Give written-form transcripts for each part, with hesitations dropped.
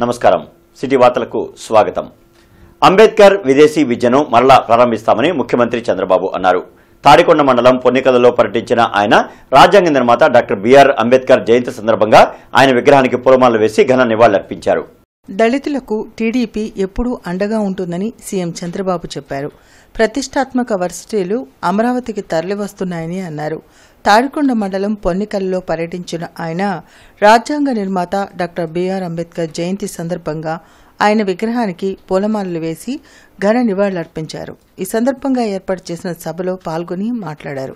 నమస్కారం సిటీ వార్తలకు స్వాగతం. అంబేద్కర్ విదేశీ విద్యను మరలా ప్రారంభిస్తామని ముఖ్యమంత్రి చంద్రబాబు అన్నారు. తాడికొండ మండలం పొన్నికలలో పర్యటించిన ఆయన రాజ్యాంగ నిర్మాత డాక్టర్ బిఆర్ అంబేద్కర్ జయంతి సందర్భంగా ఆయన విగ్రహానికి పూలమాలలు వేసి ఘన నివాళులర్పించారు. దళితులకు టీడీపీ ఎప్పుడూ అండగా ఉంటుందని సీఎం చంద్రబాబు చెప్పారు. ప్రతిష్టాత్మక వర్సిటీలు అమరావతికి తరలివస్తున్నాయని అన్నారు. తాడికొండ మండలం పొన్నికల్లో పర్యటించిన ఆయన రాజ్యాంగ నిర్మాత డాక్టర్ బిఆర్ అంబేద్కర్ జయంతి సందర్భంగా ఆయన విగ్రహానికి పూలమాలలు వేసి ఘన నివాళులర్పించారు. ఈ సందర్భంగా ఏర్పాటు చేసిన సభలో పాల్గొని మాట్లాడారు.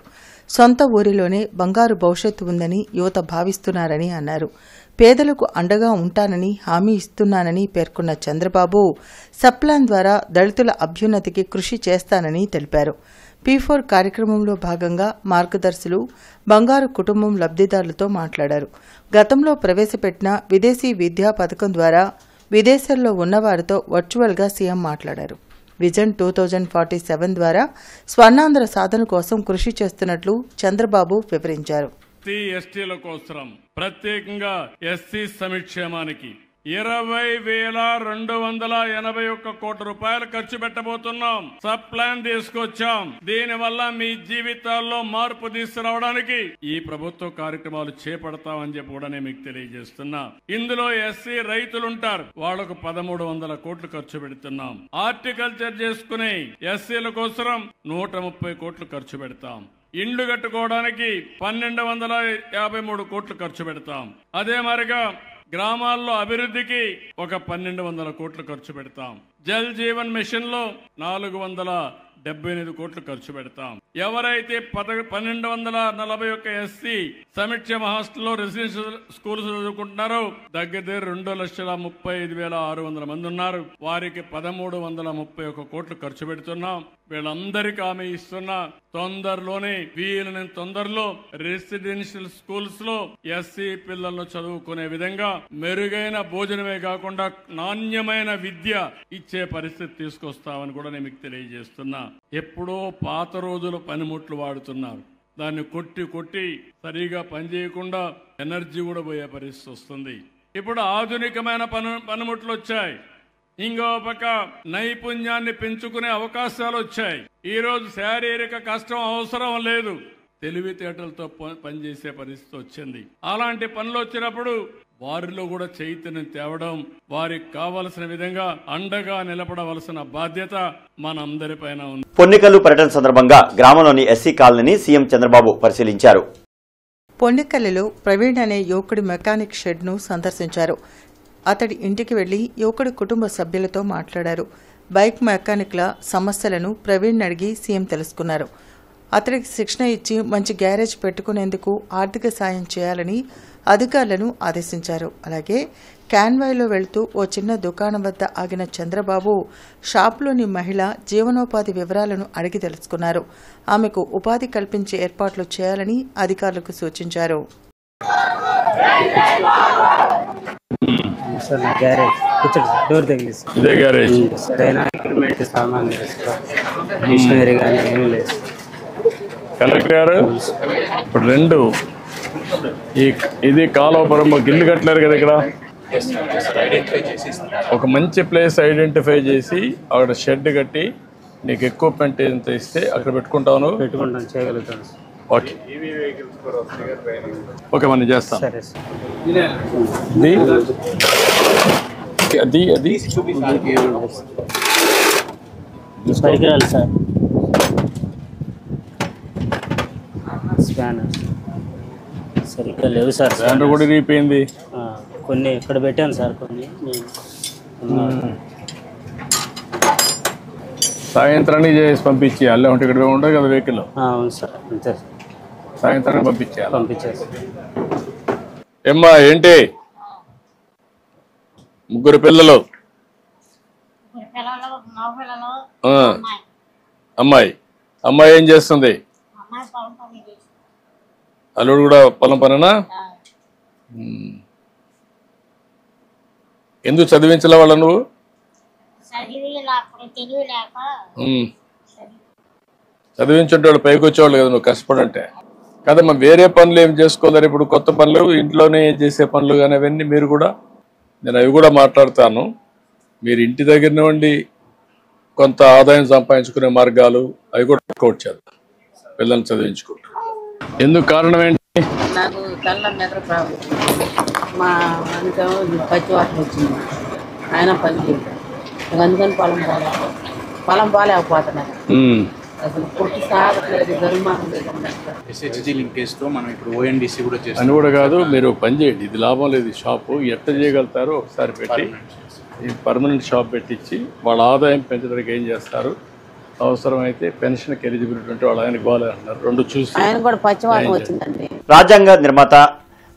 సొంత ఊరిలోనే బంగారు భవిష్యత్తు ఉందని యువత భావిస్తున్నారని అన్నారు. పేదలకు అండగా ఉంటానని హామీ ఇస్తున్నానని పేర్కొన్న చంద్రబాబు సప్లాన్ ద్వారా దళితుల అభ్యున్నతికి కృషి చేస్తానని తెలిపారు. P4 కార్యక్రమంలో భాగంగా మార్గదర్శులు బంగారు కుటుంబం లబ్దిదారులతో మాట్లాడారు. గతంలో ప్రవేశపెట్టిన విదేశీ విద్యా పథకం ద్వారా విదేశాల్లో ఉన్నవారితో వర్చువల్గా సీఎం మాట్లాడారు. విజన్ 2047 ద్వారా స్వర్ణాంధ్ర సాధన కోసం కృషి చేస్తున్నట్లు చంద్రబాబు వివరించారు. ఎస్టీల కోసం ప్రత్యేకంగా ఎస్సీ సంక్షేమానికి 20,281 కోట్ల రూపాయలు ఖర్చు పెట్టబోతున్నాం. సబ్ ప్లాన్ తీసుకొచ్చాం. దీనివల్ల మీ జీవితాల్లో మార్పు తీసుకురావడానికి ఈ ప్రభుత్వ కార్యక్రమాలు చేపడతామని చెప్పి కూడా నేను మీకు తెలియజేస్తున్నా. ఇందులో ఎస్సీ రైతులుంటారు, వాళ్లకు 1,300 కోట్లు ఖర్చు పెడుతున్నాం. హార్టికల్చర్ చేసుకునే ఎస్సీల కోసం 130 కోట్లు ఖర్చు పెడతాం. ఇండ్లు కట్టుకోవడానికి 1,253 కోట్లు ఖర్చు పెడతాం. అదే మరిగా గ్రామాల్లో అభివృద్ధికి ఒక 1,200 కోట్లు ఖర్చు పెడతాం. జల్ జీవన్ మిషన్ లో 478 కోట్లు ఖర్చు పెడతాం. ఎవరైతే 1,241 ఎస్సీ సంక్షేమ హాస్టల్లో రెసిడెన్షియల్ స్కూల్స్ చదువుకుంటున్నారో దగ్గర 2,35,600 మంది ఉన్నారు. వారికి 1,331 కోట్లు ఖర్చు పెడుతున్నాం. వీళ్ళందరికీ హామీ ఇస్తున్నా, తొందరలోనే వీళ్ళని తొందరలో రెసిడెన్షియల్ స్కూల్స్ లో ఎస్సీ పిల్లలను చదువుకునే విధంగా మెరుగైన భోజనమే కాకుండా నాణ్యమైన విద్య ఇచ్చే పరిస్థితి తీసుకొస్తామని కూడా నేను మీకు తెలియజేస్తున్నా. ఎప్పుడో పాత రోజులు పనిముట్లు వాడుతున్నారు, దాన్ని కొట్టి సరిగా పనిచేయకుండా ఎనర్జీ కూడా పోయే పరిస్థితి వస్తుంది. ఇప్పుడు ఆధునికమైన పనిముట్లు వచ్చాయి. ఇంకో పక్క నైపుణ్యాన్ని పెంచుకునే అవకాశాలు వచ్చాయి. ఈ రోజు శారీరక కష్టం అవసరం లేదు, తెలివితేటలతో పనిచేసే పరిస్థితి వచ్చింది. అలాంటి పనులు వచ్చినప్పుడు వారిలో కూడా చైతన్యం తేవడం, వారికి కావలసిన విధంగా అండగా నిలబడవలసిన బాధ్యత మనందరిపైన ఉంది. పొన్నికల్లు పర్యటన సందర్భంగా గ్రామంలోని ఎస్సీ కాలనీని సీఎం చంద్రబాబు పరిశీలించారు. పొన్నికల్లులో ప్రవీణ్ అనే యువకుడి మెకానిక్ షెడ్ ను సందర్శించారు. అతడి ఇంటికి వెళ్లి యువకుడి కుటుంబ సభ్యులతో మాట్లాడారు. బైక్ మెకానిక్ల సమస్యలను ప్రవీణ్ అడిగి సీఎం తెలుసుకున్నారు. అతడికి శిక్షణ ఇచ్చి మంచి గ్యారేజ్ పెట్టుకునేందుకు ఆర్థిక సాయం చేయాలని అధికారులను ఆదేశించారు. అలాగే క్యాన్వాయ్లో వెళ్తూ ఓ చిన్న దుకాణం వద్ద ఆగిన చంద్రబాబు షాపులోని మహిళ జీవనోపాధి వివరాలను అడిగి తెలుసుకున్నారు. ఆమెకు ఉపాధి కల్పించే ఏర్పాట్లు చేయాలని అధికారులకు సూచించారు. కలెక్టర్ గారు ఇప్పుడు 2 ఇది కాలువపురం ఇల్లు కట్టలేరు కదా, ఇక్కడ ఒక మంచి ప్లేస్ ఐడెంటిఫై చేసి అక్కడ షెడ్ కట్టి నీకు ఎక్విప్మెంట్ ఎంత ఇస్తే అక్కడ పెట్టుకుంటాను. చేయగలుగుతాను. ఓకే ఓకే, మనం చేస్తాం. అది పరికరాలు సార్, స్పానర్ సరిగ్గా లేవు సార్. స్పానర్ కూడా రీపోయింది. కొన్ని ఇక్కడ పెట్టాను సార్, కొన్ని సాయంత్రాన్ని చేసి పంపించి అల్లే ఉంటే ఇక్కడ ఉంటుంది కదా వెహికల్. అవును సార్, అంతే సార్. సాయంత్రాన్ని పంపించారు. పంపించారు. ఏమ్మా ఏంటి 3 పిల్లలు? అమ్మాయి ఏం చేస్తుంది? అల్లుడు కూడా పొలం పనేనా? ఎందుకు చదివించలే వాళ్ళ నువ్వు? చదివించేవాళ్ళు పైకి వచ్చేవాళ్ళు కదా, నువ్వు కష్టపడంటే కదమ్మా. వేరే పనులు ఏం చేసుకోలేరు ఇప్పుడు, కొత్త పనులు ఇంట్లోనే చేసే పనులు కానీ అవన్నీ మీరు కూడా నేను అవి కూడా మాట్లాడతాను. మీరు ఇంటి దగ్గరనే ఉండి కొంత ఆదాయం సంపాదించుకునే మార్గాలు అవి కూడా వర్కౌట్ చేద్దాం, పిల్లల్ని చదివించుకుంటాం. ఎందుకు కారణం ఏంటి? నాకు కళ్ళ మెదడు ప్రాబ్లం, మా అందుకేమో పచ్చి వాటర్ వచ్చింది, ఆయన పని చేయలేదు, అందుకని పొలం బాగాలేకపోతున్నారు. అసలు పుట్టి సాగట్లేదు, ఎస్హెచ్జి లింకేజ్తో మనం ఇప్పుడు ఓఎన్డీసీ కూడా చేస్తాం అని కూడా కాదు. మీరు పని చేయండి, ఇది లాభం లేదు. ఈ షాపు ఎట్లా చేయగలుగుతారో ఒకసారి పెట్టి ఈ పర్మనెంట్ షాప్ పెట్టించి వాళ్ళ ఆదాయం పెంచడానికి ఏం చేస్తారు, అవసరమైతే పెన్షన్కి ఎలిజిబిలిటీ ఉంటే వాళ్ళు ఆయన గోలే అంటున్నారు. రెండు చూసి ఆయన కూడా పచ్చివాతం వచ్చిందండి. రాజ్యాంగ నిర్మాత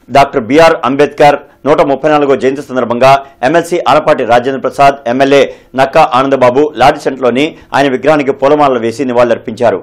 డాక్టర్ బిఆర్ అంబేద్కర్ 134వ జయంతి సందర్భంగా MLC Alapati Rajendra Prasad, MLA Nakka Anandababu lodge సెంటర్లోని ఆయన విగ్రహానికి పూలమాలలు వేసి నివాళులర్పించారు.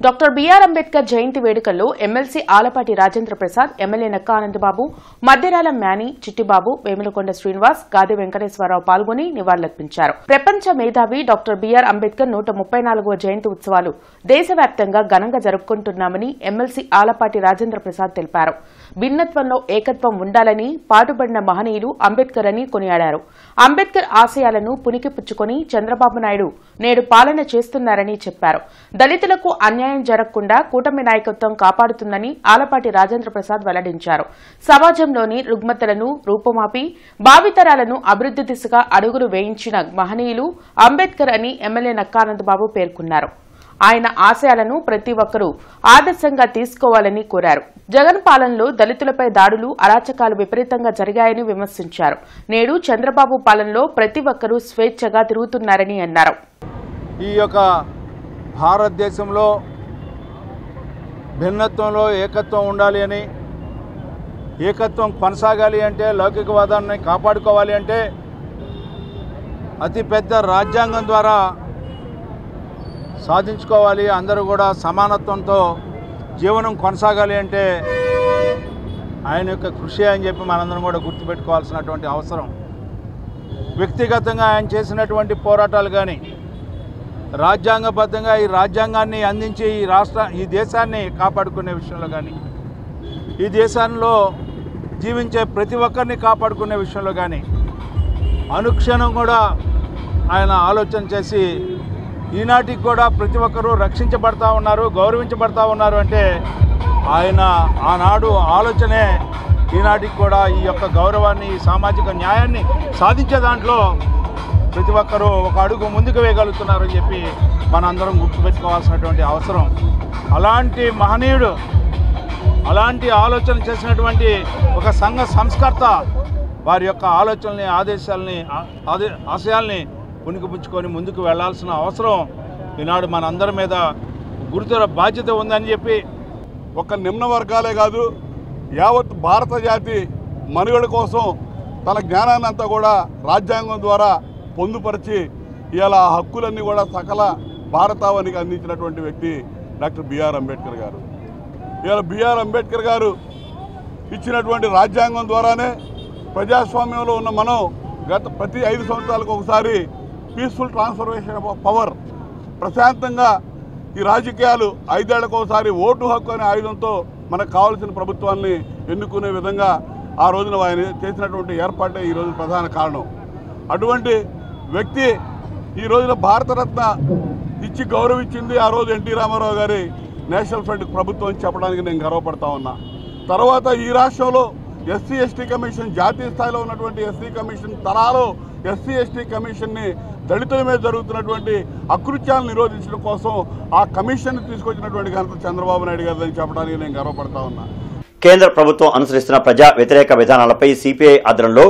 డాక్టర్ బిఆర్ అంబేద్కర్ జయంతి వేడుకల్లో ఎమ్మెల్సీ ఆలపాటి రాజేంద్ర ప్రసాద్, ఎమ్మెల్యే నక్కా ఆనందబాబు, మద్దెరాల మ్యాని, చిట్టిబాబు, వేములకొండ శ్రీనివాస్, గాది వెంకటేశ్వరరావు పాల్గొని నివాళులర్పించారు. ప్రపంచ మేధావి డాక్టర్ బిఆర్ అంబేద్కర్ 134వ జయంతి ఉత్సవాలు దేశవ్యాప్తంగా ఘనంగా జరుపుకుంటున్నామని ఎమ్మెల్సీ ఆలపాటి రాజేంద్ర ప్రసాద్ తెలిపారు. భిన్నత్వంలో ఏకత్వం ఉండాలని పాటుపడిన మహనీయులు అంబేద్కర్ అని కొనియాడారు. అంబేద్కర్ ఆశయాలను పుణికిపుచ్చుకొని చంద్రబాబు నాయుడు నేడు పాలన చేస్తున్నారని చెప్పారు. దళితులకు అన్యాయం జరగకుండా కూటమి నాయకత్వం కాపాడుతుందని ఆలపాటి రాజేంద్ర ప్రసాద్ వెల్లడించారు. సమాజంలోని రుగ్మతలను రూపుమాపి భావితరాలను అభివృద్ది దిశగా అడుగులు వేయించిన మహనీయులు అంబేద్కర్ అని ఎమ్మెల్యే నక్కానందబాబు పేర్కొన్నారు. ఆయన ఆశయాలను ప్రతి ఒక్కరూ ఆదర్శంగా తీసుకోవాలని కోరారు. జగన్ పాలనలో దళితులపై దాడులు, అరాచకాలు విపరీతంగా జరిగాయని విమర్శించారు. నేడు చంద్రబాబు పాలనలో ప్రతి ఒక్కరూ స్వేచ్ఛగా తిరుగుతున్నారని అన్నారు. ఈ యొక్క భారతదేశంలో భిన్నత్వంలో ఏకత్వం ఉండాలి అని, ఏకత్వం కొనసాగాలి అంటే, లౌకికవాదాన్ని కాపాడుకోవాలి అంటే అతిపెద్ద రాజ్యాంగం ద్వారా సాధించుకోవాలి. అందరూ కూడా సమానత్వంతో జీవనం కొనసాగాలి అంటే ఆయన యొక్క కృషి అని చెప్పి మనందరం కూడా గుర్తుపెట్టుకోవాల్సినటువంటి అవసరం. వ్యక్తిగతంగా ఆయన చేసినటువంటి పోరాటాలు కానీ, రాజ్యాంగబద్ధంగా ఈ రాజ్యాంగాన్ని అందించి ఈ దేశాన్ని కాపాడుకునే విషయంలో కానీ, ఈ దేశంలో జీవించే ప్రతి ఒక్కరిని కాపాడుకునే విషయంలో కానీ అనుక్షణం కూడా ఆయన ఆలోచన చేసి ఈనాటికి కూడా ప్రతి ఒక్కరూ రక్షించబడతా ఉన్నారు, గౌరవించబడతా ఉన్నారు అంటే ఆయన ఆనాడు ఆలోచనే ఈనాటికి కూడా ఈ యొక్క గౌరవాన్ని, ఈ సామాజిక న్యాయాన్ని సాధించే దాంట్లో ప్రతి ఒక్కరూ ఒక అడుగు ముందుకు వేయగలుగుతున్నారని చెప్పి మనందరం గుర్తుపెట్టుకోవాల్సినటువంటి అవసరం. అలాంటి మహనీయుడు, అలాంటి ఆలోచన చేసినటువంటి ఒక సంఘ సంస్కర్త వారి యొక్క ఆలోచనల్ని, ఆశయాల్ని పుణికిపుచ్చుకొని ముందుకు వెళ్లాల్సిన అవసరం ఈనాడు మనందరి మీద గురుతర బాధ్యత ఉందని చెప్పి, ఒక నిమ్న వర్గాలే కాదు యావత్ భారత జాతి మనుగడ కోసం తన జ్ఞానాన్ని అంతా కూడా రాజ్యాంగం ద్వారా పొందుపరిచి ఇలా హక్కులన్నీ కూడా సకల భారతావనికి అందించినటువంటి వ్యక్తి డాక్టర్ బిఆర్ అంబేద్కర్ గారు. ఇలా బిఆర్ అంబేద్కర్ గారు ఇచ్చినటువంటి రాజ్యాంగం ద్వారానే ప్రజాస్వామ్యంలో ఉన్న మనం ప్రతి 5 సంవత్సరాలకు ఒకసారి పీస్ఫుల్ ట్రాన్స్ఫర్మేషన్ ఆఫ్ పవర్, ప్రశాంతంగా ఈ రాజకీయాలు 5 ఏళ్లకు ఒకసారి ఓటు హక్కు అనే ఆయుధంతో మనకు కావాల్సిన ప్రభుత్వాన్ని ఎన్నుకునే విధంగా ఆ రోజున ఆయన చేసినటువంటి ఏర్పాటే ఈ రోజు ప్రధాన కారణం. అటువంటి వ్యక్తి ఈ రోజున భారతరత్న ఇచ్చి గౌరవించింది ఆ రోజు ఎన్టీ రామారావు గారి నేషనల్ ఫ్రంట్ ప్రభుత్వం చెప్పడానికి నేను గర్వపడతా ఉన్నా. తర్వాత ఈ రాష్ట్రంలో ఎస్సీ ఎస్టీ కమిషన్, జాతీయ స్థాయిలో ఉన్నటువంటి ఎస్సీ కమిషన్ తరాలో ఎస్సీ ఎస్టీ కమిషన్ని దళితుల మీద జరుగుతున్నటువంటి అకృత్యాలను నిరోధించడం కోసం ఆ కమిషన్ తీసుకొచ్చినటువంటి ఘనత చంద్రబాబు నాయుడు గారిని చెప్పడానికి నేను గర్వపడతా ఉన్నా. కేంద్ర ప్రభుత్వం అనుసరిస్తున్న ప్రజా వ్యతిరేక విధానాలపై సిపిఐ ఆధ్వర్యంలో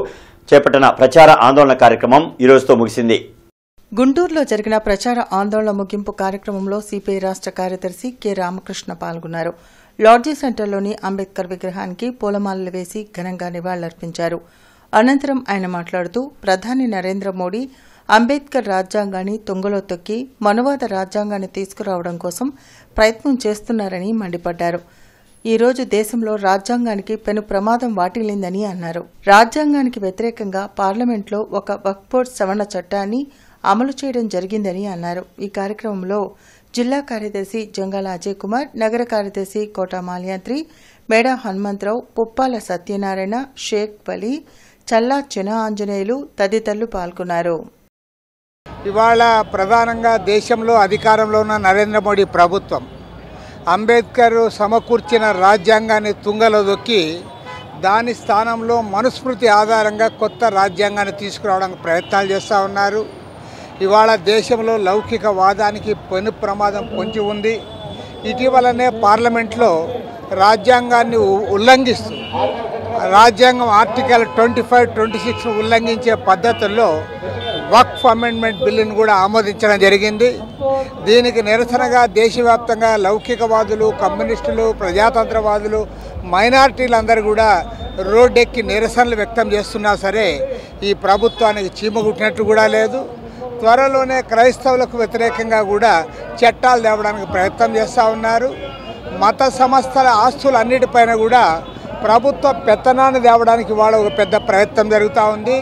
చేపట్టిన ప్రచార ఆందోళన కార్యక్రమం ఈ రోజుతో ముగిసింది. గుంటూరులో జరిగిన ప్రచార ఆందోళన ముగింపు కార్యక్రమంలో సిపిఐ రాష్ట్ర కార్యదర్శి కె రామకృష్ణ పాల్గొన్నారు. లాడ్జీ సెంటర్లోని అంబేద్కర్ విగ్రహానికి పూలమాలలు వేసి ఘనంగా నివాళులర్పించారు. అనంతరం ఆయన మాట్లాడుతూ ప్రధాని నరేంద్ర మోడీ అంబేద్కర్ రాజ్యాంగాన్ని తుంగలో తొక్కి మనువాద రాజ్యాంగాన్ని తీసుకురావడం కోసం ప్రయత్నం చేస్తున్నారని మండిపడ్డారు. ఈ రోజు దేశంలో రాజ్యాంగానికి పెను ప్రమాదం వాటిల్లిందని అన్నారు. రాజ్యాంగానికి వ్యతిరేకంగా పార్లమెంట్లో ఒక వక్ఫ్ బోర్డు సవరణ చట్టాన్ని అమలు చేయడం జరిగిందని అన్నారు. ఈ కార్యక్రమంలో జిల్లా కార్యదర్శి జంగాల అజయ్ కుమార్, నగర కార్యదర్శి కోట మాల్యాంత్రి, మేడా హనుమంతరావు, పుప్పాల సత్యనారాయణ, షేక్ వలీ, చల్లా చిన్న ఆంజనేయులు తదితరులు పాల్గొన్నారు. ఇవాళ ప్రధానంగా దేశంలో అధికారంలో ఉన్న నరేంద్ర మోడీ ప్రభుత్వం అంబేద్కర్ సమకూర్చిన రాజ్యాంగాన్ని తుంగలో దొక్కి దాని స్థానంలో మనుస్మృతి ఆధారంగా కొత్త రాజ్యాంగాన్ని తీసుకురావడానికి ప్రయత్నాలు చేస్తూ ఉన్నారు. ఇవాళ దేశంలో లౌకికవాదానికి పెను ప్రమాదం పొంచి ఉంది. ఇటీవలనే పార్లమెంట్లో రాజ్యాంగాన్ని ఉల్లంఘిస్తూ రాజ్యాంగం ఆర్టికల్ 25, 26 ఉల్లంఘించే పద్ధతుల్లో వక్ఫ్ అమెండ్మెంట్ బిల్లును కూడా ఆమోదించడం జరిగింది. దీనికి నిరసనగా దేశవ్యాప్తంగా లౌకికవాదులు, కమ్యూనిస్టులు, ప్రజాతంత్రవాదులు, మైనారిటీలందరూ కూడా రోడ్డెక్కి నిరసనలు వ్యక్తం చేస్తున్నా సరే ఈ ప్రభుత్వానికి చీమగుట్టినట్టు కూడా లేదు. త్వరలోనే క్రైస్తవులకు వ్యతిరేకంగా కూడా చట్టాలు తేవడానికి ప్రయత్నం చేస్తూ ఉన్నారు. మత సంస్థల ఆస్తులన్నిటిపైన కూడా ప్రభుత్వ పెత్తనాన్ని తేవడానికి వాళ్ళ ఒక పెద్ద ప్రయత్నం జరుగుతూ ఉంది.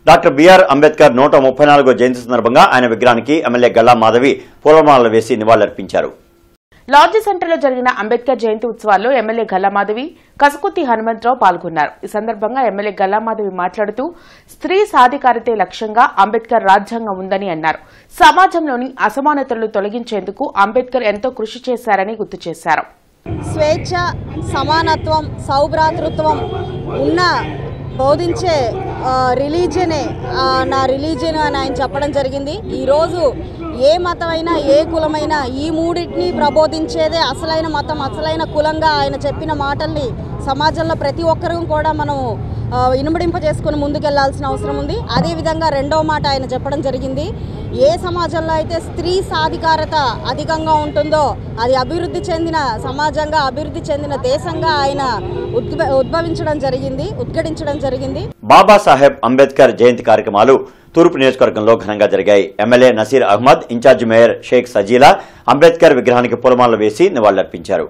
డాక్టర్ బిఆర్ అంబేద్కర్ 134వ జయంతి సందర్భంగా ఆయన విగ్రహానికి ఎమ్మెల్యే గల్లా మాధవి పూలమాలలు వేసి నివాళులర్పించారు. లాడ్జి సెంటర్లో జరిగిన అంబేద్కర్ జయంతి ఉత్సవాల్లో ఎమ్మెల్యే గల్లామాధవి, కసుకుత్తి హనుమంతరావు పాల్గొన్నారు. ఈ సందర్భంగా ఎమ్మెల్యే గల్లామాధవి మాట్లాడుతూ స్త్రీ సాధికారతే లక్ష్యంగా అంబేద్కర్ రాజ్యాంగం ఉందని అన్నారు. సమాజంలోని అసమానతలు తొలగించేందుకు అంబేద్కర్ ఎంతో కృషి చేశారని గుర్తు చేశారు. స్వేచ్ఛ, సమానత్వం, సౌభ్రాతృత్వం ఉన్న బోధించే రిలీజియనే నా రిలీజియన్ అని ఆయన చెప్పడం జరిగింది. ఈరోజు ఏ మతమైనా ఏ కులమైనా ఈ మూడింటిని ప్రబోధించేదే అసలైన మతం, అసలైన కులంగా ఆయన చెప్పిన మాటల్ని సమాజంలో ప్రతి ఒక్కరూ కూడా మనం ఇనుమడింపజేసుకుని ముందుకెళ్లాల్సిన అవసరం ఉంది. అదేవిధంగా రెండో మాట ఆయన చెప్పడం జరిగింది, ఏ సమాజంలో అయితే స్త్రీ సాధికారత అధికంగా ఉంటుందో అది అభివృద్ధి చెందిన సమాజంగా, అభివృద్ధి చెందిన దేశంగా ఆయన ఉద్ఘాటించడం జరిగింది. బాబాసాహెబ్ అంబేద్కర్ జయంతి కార్యక్రమాలు తూర్పు నియోజకవర్గంలో ఘనంగా జరిగాయి. MLA Naseer Ahmed, incharge mayor Sheikh Sajila Ambedkar విగ్రహానికి పూలమాలలు వేసి నివాళులర్పించారు.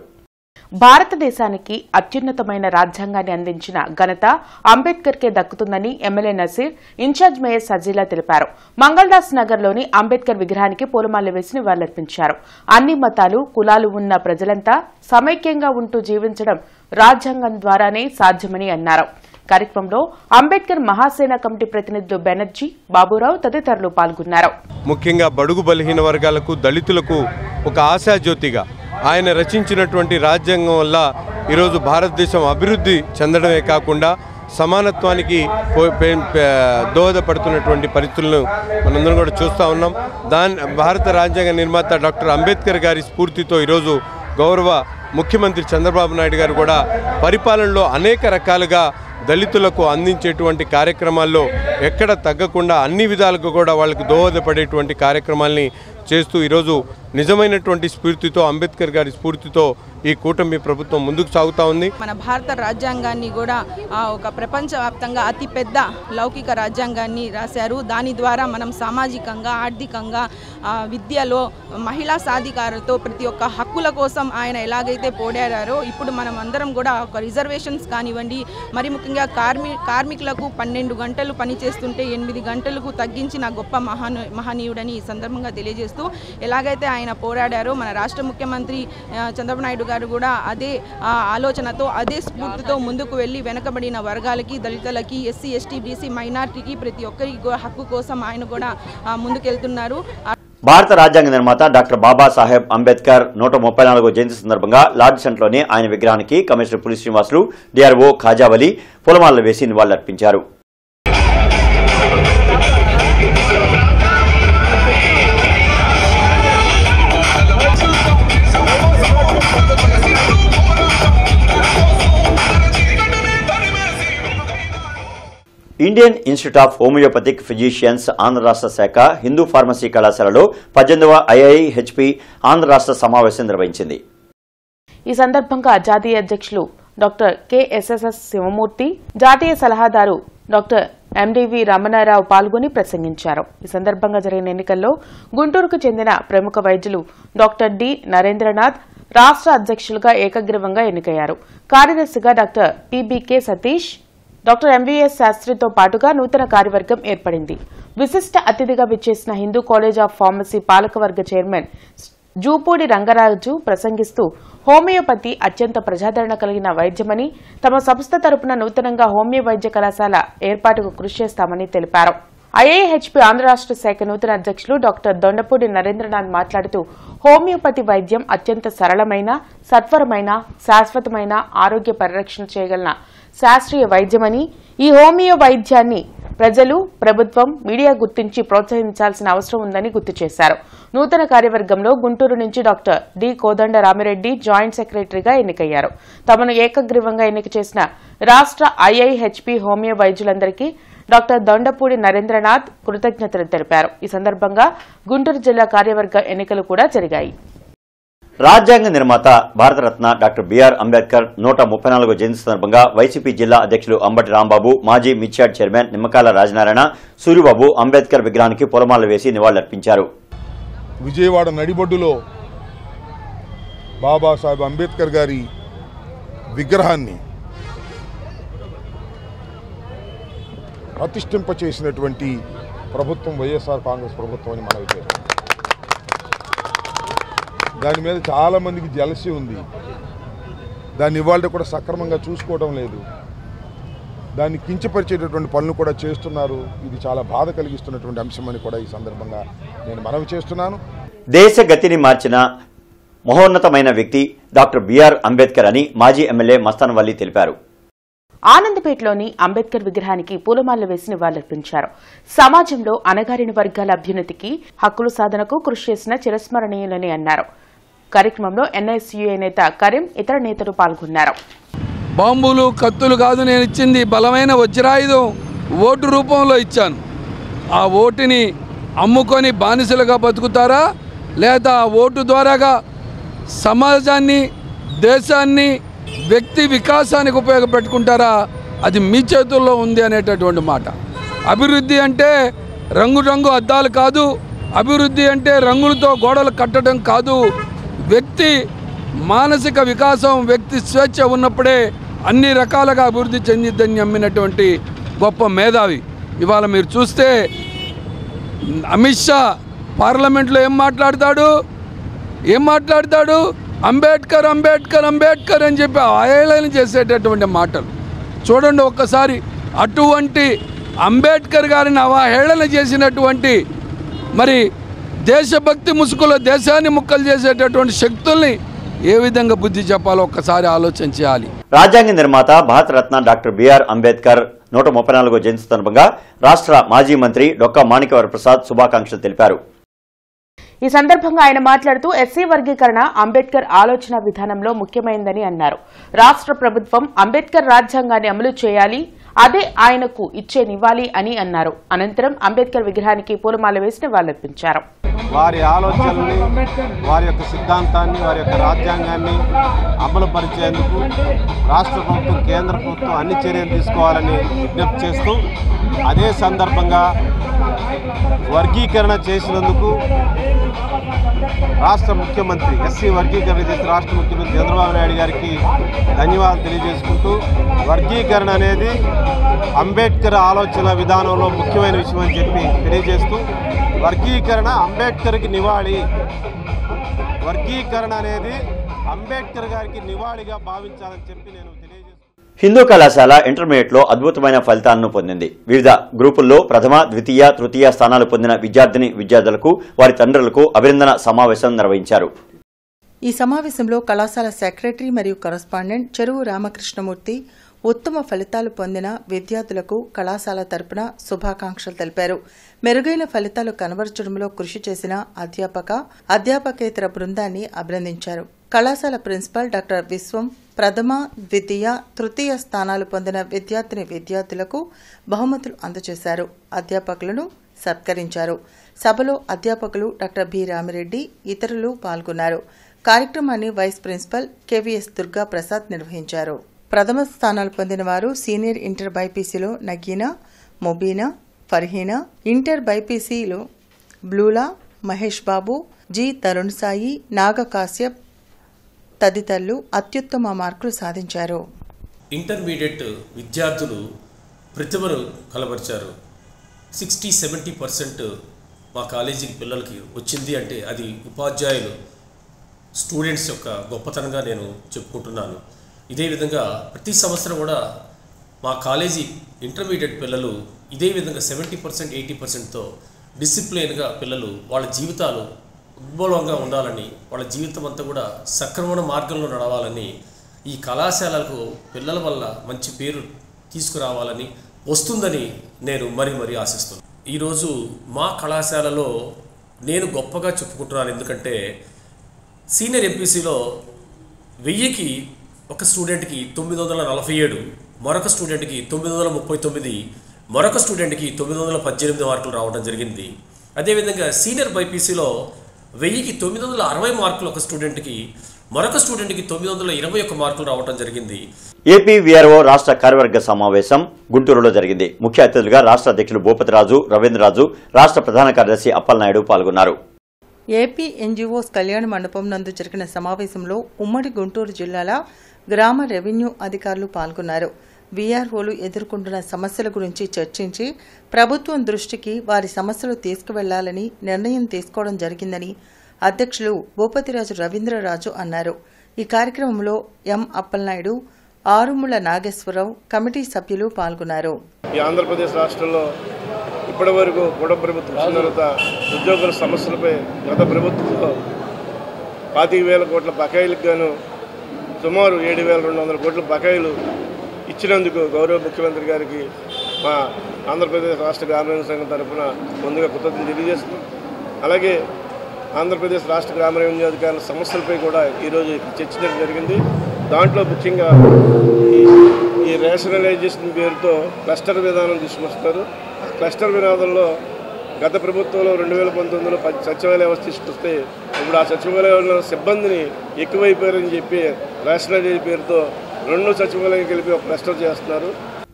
భారతదేశానికి అత్యున్నతమైన రాజ్యాంగాన్ని అందించిన ఘనత అంబేద్కర్కే దక్కుతుందని MLA Naseer, incharge mayor Sajila తెలిపారు. మంగళదాస్ నగర్లోని అంబేద్కర్ విగ్రహానికి పూలమాలలు వేసి నివాళులర్పించారు. అన్ని మతాలు, కులాలు ఉన్న ప్రజలంతా సమైక్యంగా ఉంటూ జీవించడం రాజ్యాంగం ద్వారానే సాధ్యమని అన్నారు. కార్యక్రమంలో అంబేద్కర్ మహాసేన కమిటీ ప్రతినిధులు బెనర్జీ, బాబురావు తదితరులు పాల్గొన్నారు. ముఖ్యంగా బడుగు బలహీన వర్గాలకు, దళితులకు ఒక ఆశాజ్యోతిగా ఆయన రచించినటువంటి రాజ్యాంగం వల్ల ఈరోజు భారతదేశం అభివృద్ధి చెందడమే కాకుండా సమానత్వానికి దోహదపడుతున్నటువంటి పరిస్థితులను మనందరం కూడా చూస్తూ ఉన్నాం. భారత రాజ్యాంగ నిర్మాత డాక్టర్ అంబేద్కర్ గారి స్ఫూర్తితో ఈరోజు గౌరవ ముఖ్యమంత్రి చంద్రబాబు నాయుడు గారు కూడా పరిపాలనలో అనేక రకాలుగా దళితులకు అందించేటువంటి కార్యక్రమాల్లో ఎక్కడ తగ్గకుండా అన్ని విధాలుగా కూడా వాళ్ళకు దోహదపడేటువంటి కార్యక్రమాల్ని చేస్తూ ఈరోజు నిజమైనటువంటి స్ఫూర్తితో, అంబేద్కర్ గారి స్ఫూర్తితో ఈ కూటమి ప్రభుత్వం ముందుకు సాగుతూ ఉంది. మన భారత రాజ్యాంగాన్ని కూడా ఒక ప్రపంచవ్యాప్తంగా అతిపెద్ద లౌకిక రాజ్యాంగాన్ని రాశారు. దాని ద్వారా మనం సామాజికంగా, ఆర్థికంగా, విద్యలో మహిళా సాధికారతో ప్రతి ఒక్క హక్కుల కోసం ఆయన ఎలాగైతే పోరాడారో ఇప్పుడు మనం అందరం కూడా ఒక రిజర్వేషన్స్ కానివ్వండి, మరి ముఖ్యంగా కార్మికులకు 12 గంటలు పని చేస్తుంటే 8 గంటలకు తగ్గించిన గొప్ప మహనీయుడని ఈ సందర్భంగా తెలియజేస్తూ ఎలాగైతే ఆయన పోరాడారో మన రాష్ట్ర ముఖ్యమంత్రి చంద్రబాబు నాయుడు గారు కూడా అదే ఆలోచనతో, అదే స్ఫూర్తితో ముందుకు వెళ్లి వెనకబడిన వర్గాలకి, దళితులకి, ఎస్సీ, ఎస్టీ, బీసీ, మైనార్టీకి ప్రతి ఒక్కరి హక్కు కోసం ఆయన కూడా ముందుకెళ్తున్నారు. భారత రాజ్యాంగ నిర్మాత డాక్టర్ బాబాసాహెబ్ అంబేద్కర్ 134వ జయంతి సందర్భంగా లాడ్జ్ సెంటర్లోని ఆయన విగ్రహానికి కమిషనర్ పులి శ్రీనివాసులు, డిఆర్ఓ ఖాజావలి పూలమాలలు వేసి నివాళులర్పించారు. Indian institute of homeopathic physicians Andhra రాష్ట్ర శాఖ హిందూ ఫార్మసీ కళాశాలలో 18వ ఐఐహెచ్పి ఆంధ్ర రాష్ట్ర సమావేశం నిర్వహించింది. ఈ సందర్భంగా జాతీయ అధ్యక్షులు డాక్టర్ కెఎస్ఎస్ఎస్ శివమూర్తి, జాతీయ సలహాదారు డాక్టర్ ఎండివి రమణారావు పాల్గొని ప్రసంగించారు. ఈ సందర్భంగా జరిగిన ఎన్నికల్లో గుంటూరుకు చెందిన ప్రముఖ వైద్యులు డాక్టర్ డి నరేంద్రనాథ్ రాష్ట్ర అధ్యక్షులుగా ఏకగ్రీవంగా ఎన్నికయ్యారు. కార్యదర్శిగా doctor TBK Satish, doctor MVS శాస్త్రితో పాటుగా నూతన కార్యవర్గం ఏర్పడింది. విశిష్ట అతిథిగా విచ్చేసిన హిందూ కాలేజ్ ఆఫ్ ఫార్మసీ పాలకవర్గ చైర్మన్ జూపూడి రంగరాజు ప్రసంగిస్తూ హోమియోపతి అత్యంత ప్రజాదరణ కలిగిన వైద్యమని, తమ సంస్థ తరపున నూతనంగా హోమియో వైద్య కళాశాల ఏర్పాటుకు కృషి చేస్తామని తెలిపారు. ఐఐహెచ్పి ఆంధ్ర రాష్ట్ర శాఖ నూతన అధ్యక్షులు డాక్టర్ దొండపూడి నరేంద్రనాథ్ మాట్లాడుతూ హోమియోపతి వైద్యం అత్యంత సరళమైన, సత్వరమైన, శాశ్వతమైన ఆరోగ్య పరిరక్షణ చేయగల శాస్త్రీయ వైద్యమని, ఈ హోమియో వైద్యాన్ని ప్రజలు, ప్రభుత్వం, మీడియా గుర్తించి ప్రోత్సహించాల్సిన అవసరం ఉందని గుర్తు చేశారు. నూతన కార్యవర్గంలో గుంటూరు నుంచి డాక్టర్ డి కోదండ రామిరెడ్డి జాయింట్ సెక్రటరీగా ఎన్నికయ్యారు. తమను ఏకగ్రీవంగా ఎన్నిక చేసిన రాష్ట్ర ఐఐహెచ్పి హోమియో వైద్యులందరికీ డాక్టర్ దొండపూడి నరేంద్రనాథ్ కృతజ్ఞతలు తెలిపారు. ఈ సందర్భంగా గుంటూరు జిల్లా కార్యవర్గ ఎన్నికలు కూడా జరిగాయి. రాజ్యాంగ నిర్మాత భారతరత్న డాక్టర్ బిఆర్ అంబేద్కర్ 134వ జయంతి సందర్భంగా వైసీపీ జిల్లా అధ్యక్షులు అంబటి రాంబాబు, మాజీ మిర్చాడ్ చైర్మన్ నిమ్మకాయల రాజనారాయణ, సూరిబాబు అంబేద్కర్ విగ్రహానికి పూలమాలలు వేసి నివాళులర్పించారు. విజయవాడ నడిబొడ్డులో బాబాసాహెబ్ అంబేద్కర్ గారి విగ్రహాన్ని ప్రతిష్ఠింపచేసినటువంటి ప్రభుత్వం వైఎస్ఆర్ కాంగ్రెస్ ప్రభుత్వం అని మనవి చేస్తాం. దాని మీద చాలామందికి జలసి ఉంది. దాన్ని ఇవాళ కూడా సక్రమంగా చూసుకోవడం లేదు. దాన్ని కించపరిచేటటువంటి పనులు కూడా చేస్తున్నారు. ఇది చాలా బాధ కలిగిస్తున్నటువంటి అంశం అని కూడా ఈ సందర్భంగా నేను మనవి చేస్తున్నాను. దేశ గతిని మార్చిన మహోన్నతమైన వ్యక్తి డాక్టర్ బిఆర్ అంబేద్కర్ అని మాజీ ఎమ్మెల్యే మస్తాన్ వల్లి తెలిపారు. ఆనందపేటలోని అంబేద్కర్ విగ్రహానికి పూలమాలలు వేసి నివాళులర్పించారు. సమాజంలో అణగారిన వర్గాల అభ్యున్నతికి, హక్కుల సాధనకు కృషి చేసిన చిరస్మరణీయులని అన్నారు. కార్యక్రమంలో ఎన్ఎస్యుఏ నేత కరీం, ఇతర నేతలు పాల్గొన్నారు. బాంబులు, కత్తులు కాదు నేను ఇచ్చింది, బలమైన వజ్రాయుధం ఓటు రూపంలో ఇచ్చాను. ఆ ఓటుని అమ్ముకొని బానిసలుగా బతుకుతారా, లేదా ఆ ఓటు ద్వారాగా సమాజాన్ని, దేశాన్ని, వ్యక్తి వికాసానికి ఉపయోగపెట్టుకుంటారా, అది మీ చేతుల్లో ఉంది అనేటటువంటి మాట. అభివృద్ధి అంటే రంగు అద్దాలు కాదు. అభివృద్ధి అంటే రంగులతో గోడలు కట్టడం కాదు. వ్యక్తి మానసిక వికాసం, వ్యక్తి స్వేచ్ఛ ఉన్నప్పుడే అన్ని రకాలుగా అభివృద్ధి చెందిద్దని నమ్మినటువంటి గొప్ప మేధావి. ఇవాళ మీరు చూస్తే అమిత్ షా పార్లమెంట్లో ఏం మాట్లాడతాడు, అంబేద్కర్ అంబేద్కర్ అంబేద్కర్ అని చెప్పి అవహేళన చేసేటటువంటి మాటలు చూడండి ఒక్కసారి. అటువంటి అంబేద్కర్ గారిని అవహేళన చేసినటువంటి మరి దేశభక్తి ముసుగులో దేశాన్ని ముక్కలు చేసేటటువంటి శక్తుల్ని ఏ విధంగా బుద్ధి చెప్పాలో ఒక్కసారి ఆలోచన చేయాలి. రాజ్యాంగ నిర్మాత భారతరత్న డాక్టర్ బిఆర్ అంబేద్కర్ 134వ జయంతి సందర్భంగా రాష్ట్ర మాజీ మంత్రి డొక్కా మాణిక్యవరప్రసాద్ శుభాకాంక్షలు తెలిపారు. ఈ సందర్భంగా ఆయన మాట్లాడుతూ ఎస్సీ వర్గీకరణ అంబేద్కర్ ఆలోచన విధానంలో ముఖ్యమైందని అన్నారు. రాష్ట్ర ప్రభుత్వం అంబేద్కర్ రాజ్యాంగాన్ని అమలు చేయాలి, అదే ఆయనకు ఇచ్చే నివాళి అని అన్నారు. అనంతరం అంబేద్కర్ విగ్రహానికి పూలమాల వేసి నివాళులర్పించారు. వారి ఆలోచనల్ని, వారి యొక్క సిద్ధాంతాన్ని, వారి యొక్క రాజ్యాంగాన్ని అమలు పరిచేందుకు రాష్ట్ర ప్రభుత్వం, కేంద్ర ప్రభుత్వం అన్ని చర్యలు తీసుకోవాలని విజ్ఞప్తి చేస్తూ, అదే సందర్భంగా వర్గీకరణ చేసినందుకు రాష్ట్ర ముఖ్యమంత్రి, ఎస్సీ వర్గీకరణ చేసిన రాష్ట్ర ముఖ్యమంత్రి చంద్రబాబు నాయుడు గారికి ధన్యవాదాలు తెలియజేసుకుంటూ, వర్గీకరణ అనేది అంబేద్కర్ ఆలోచన విధానంలో ముఖ్యమైన విషయం అని చెప్పి తెలియజేస్తూ, వర్గీకరణ అంబేద్కర్కి నివాళి, వర్గీకరణ అనేది అంబేద్కర్ గారికి నివాళిగా భావించాలని చెప్పి నేను తెలియజేస్తున్నాను. హిందూ కళాశాల ఇంటర్మీడియట్లో అద్భుతమైన ఫలితాలను పొందింది. వివిధ గ్రూపుల్లో ప్రథమ, ద్వితీయ, తృతీయ స్థానాలు పొందిన విద్యార్థులకు వారి తండ్రులకు అభినందన సమావేశం నిర్వహించారు. ఈ సమావేశంలో కళాశాల సెక్రటరీ మరియు కరస్పాండెంట్ చెరువు రామకృష్ణమూర్తి ఉత్తమ ఫలితాలు పొందిన విద్యార్థులకు కళాశాల తరపున శుభాకాంక్షలు తెలిపారు. మెరుగైన ఫలితాలు కనబరచడంలో కృషి చేసిన అధ్యాపకేతర బృందాన్ని అభినందించారు. కళాశాల ప్రిన్సిపాల్ డాక్టర్ విశ్వం ప్రథమ, ద్వితీయ, తృతీయ స్థానాలు పొందిన విద్యార్థులకు బహుమతులు అందజేశారు. అధ్యాపకులను సత్కరించారు. సభలో అధ్యాపకులు డాక్టర్ బి రామిరెడ్డి, ఇతరులు పాల్గొన్నారు. కార్యక్రమాన్ని vice principal KVS Durga Prasad నిర్వహించారు. ప్రథమ స్థానాలు పొందిన వారు సీనియర్ ఇంటర్ బైపీసీలో నగీనా, ముబీనా, ఫర్హీనా, ఇంటర్ బైపీసీలో బ్లూలా, మహేష్ బాబు, జి తరుణ్ సాయి, నాగ కాశ్యప్ తదితరులు అత్యుత్తమ మార్కులు సాధించారు. ఇంటర్మీడియట్ విద్యార్థులు ప్రతిభను కనబరిచారు. 60-70% మా కాలేజీకి పిల్లలకి వచ్చింది అంటే అది ఉపాధ్యాయులు స్టూడెంట్స్ యొక్క గొప్పతనంగా నేను చెప్పుకుంటున్నాను. ఇదే విధంగా ప్రతి సంవత్సరం కూడా మా కాలేజీ ఇంటర్మీడియట్ పిల్లలు ఇదే విధంగా 70% 80%తో డిసిప్లిన్గా పిల్లలు వాళ్ళ జీవితాలు ఉద్భవంగా ఉండాలని, వాళ్ళ జీవితం అంతా కూడా సక్రమణ మార్గంలో నడవాలని, ఈ కళాశాలకు పిల్లల వల్ల మంచి పేరు తీసుకురావాలని వస్తుందని నేను మరీ ఆశిస్తున్నాను. ఈరోజు మా కళాశాలలో నేను గొప్పగా చెప్పుకుంటున్నాను. ఎందుకంటే సీనియర్ ఎంపీసీలో 1000కి ఒక స్టూడెంట్కి 947, మరొక స్టూడెంట్కి 939, మరొక స్టూడెంట్కి 918 మార్కులు రావడం జరిగింది. అదేవిధంగా సీనియర్ బైపీసీలో 1000కి 960 మార్కులు ఒక స్టూడెంట్కి, మరొక స్టూడెంట్కి 921 మార్కులు రావడం జరిగింది. ఏపీ వీఆర్ఓ రాష్ట్ర కార్యవర్గ సమావేశం గుంటూరులో జరిగింది. ముఖ్య అతిథులుగా రాష్ట్ర అధ్యక్షులు భూపతిరాజు, రవీంద్రరాజు, రాష్ట్ర ప్రధాన కార్యదర్శి అప్పలనాయుడు పాల్గొన్నారు. ఏపీ ఎన్జీఓస్ కళ్యాణ మండపం నందు జరిగిన సమావేశంలో ఉమ్మడి గుంటూరు జిల్లాల గ్రామ రెవెన్యూ అధికారులు పాల్గొన్నారు. వీఆర్ఓలు ఎదుర్కొంటున్న సమస్యల గురించి చర్చించి ప్రభుత్వం దృష్టికి వారి సమస్యలు తీసుకువెళ్లాలని నిర్ణయం తీసుకోవడం జరిగిందని అధ్యక్షులు భూపతిరాజు రవీంద్రరాజు అన్నారు. ఈ కార్యక్రమంలో ఎం అప్పలనాయుడు, ఆరుముళ్ల నాగేశ్వరరావు, కమిటీ సభ్యులు పాల్గొన్నారు. ఈ ఆంధ్రప్రదేశ్ రాష్ట్రంలో ఇప్పటి వరకు కూడా ప్రభుత్వం తర్వాత ఉద్యోగుల సమస్యలపై గత ప్రభుత్వంలో 25,000 కోట్ల బకాయిలకు గాను సుమారు 7,200 కోట్ల బకాయిలు ఇచ్చినందుకు గౌరవ ముఖ్యమంత్రి గారికి మా ఆంధ్రప్రదేశ్ రాష్ట్ర గ్రామీణ సంఘం తరఫున ముందుగా కృతజ్ఞతలు తెలియజేస్తున్నాం. అలాగే ఆంధ్రప్రదేశ్ రాష్ట్ర గ్రామ రెవెన్యూ అధికారుల సమస్యలపై కూడా ఈరోజు చర్చించడం జరిగింది. దాంట్లో ముఖ్యంగా ఈ రేషనలైజేషన్ పేరుతో క్లస్టర్ విధానం తీసుకొస్తారు. క్లస్టర్ విధానంలో గత ప్రభుత్వంలో 2019లో సచివాలయ వ్యవస్థ తీసుకొస్తే ఇప్పుడు ఆ సచివాలయంలో సిబ్బందిని ఎక్కువైపోయారని చెప్పి రేషనలైజేషన్ పేరుతో 2 సచివాలయం కలిపి ఒక క్లస్టర్ చేస్తున్నారు.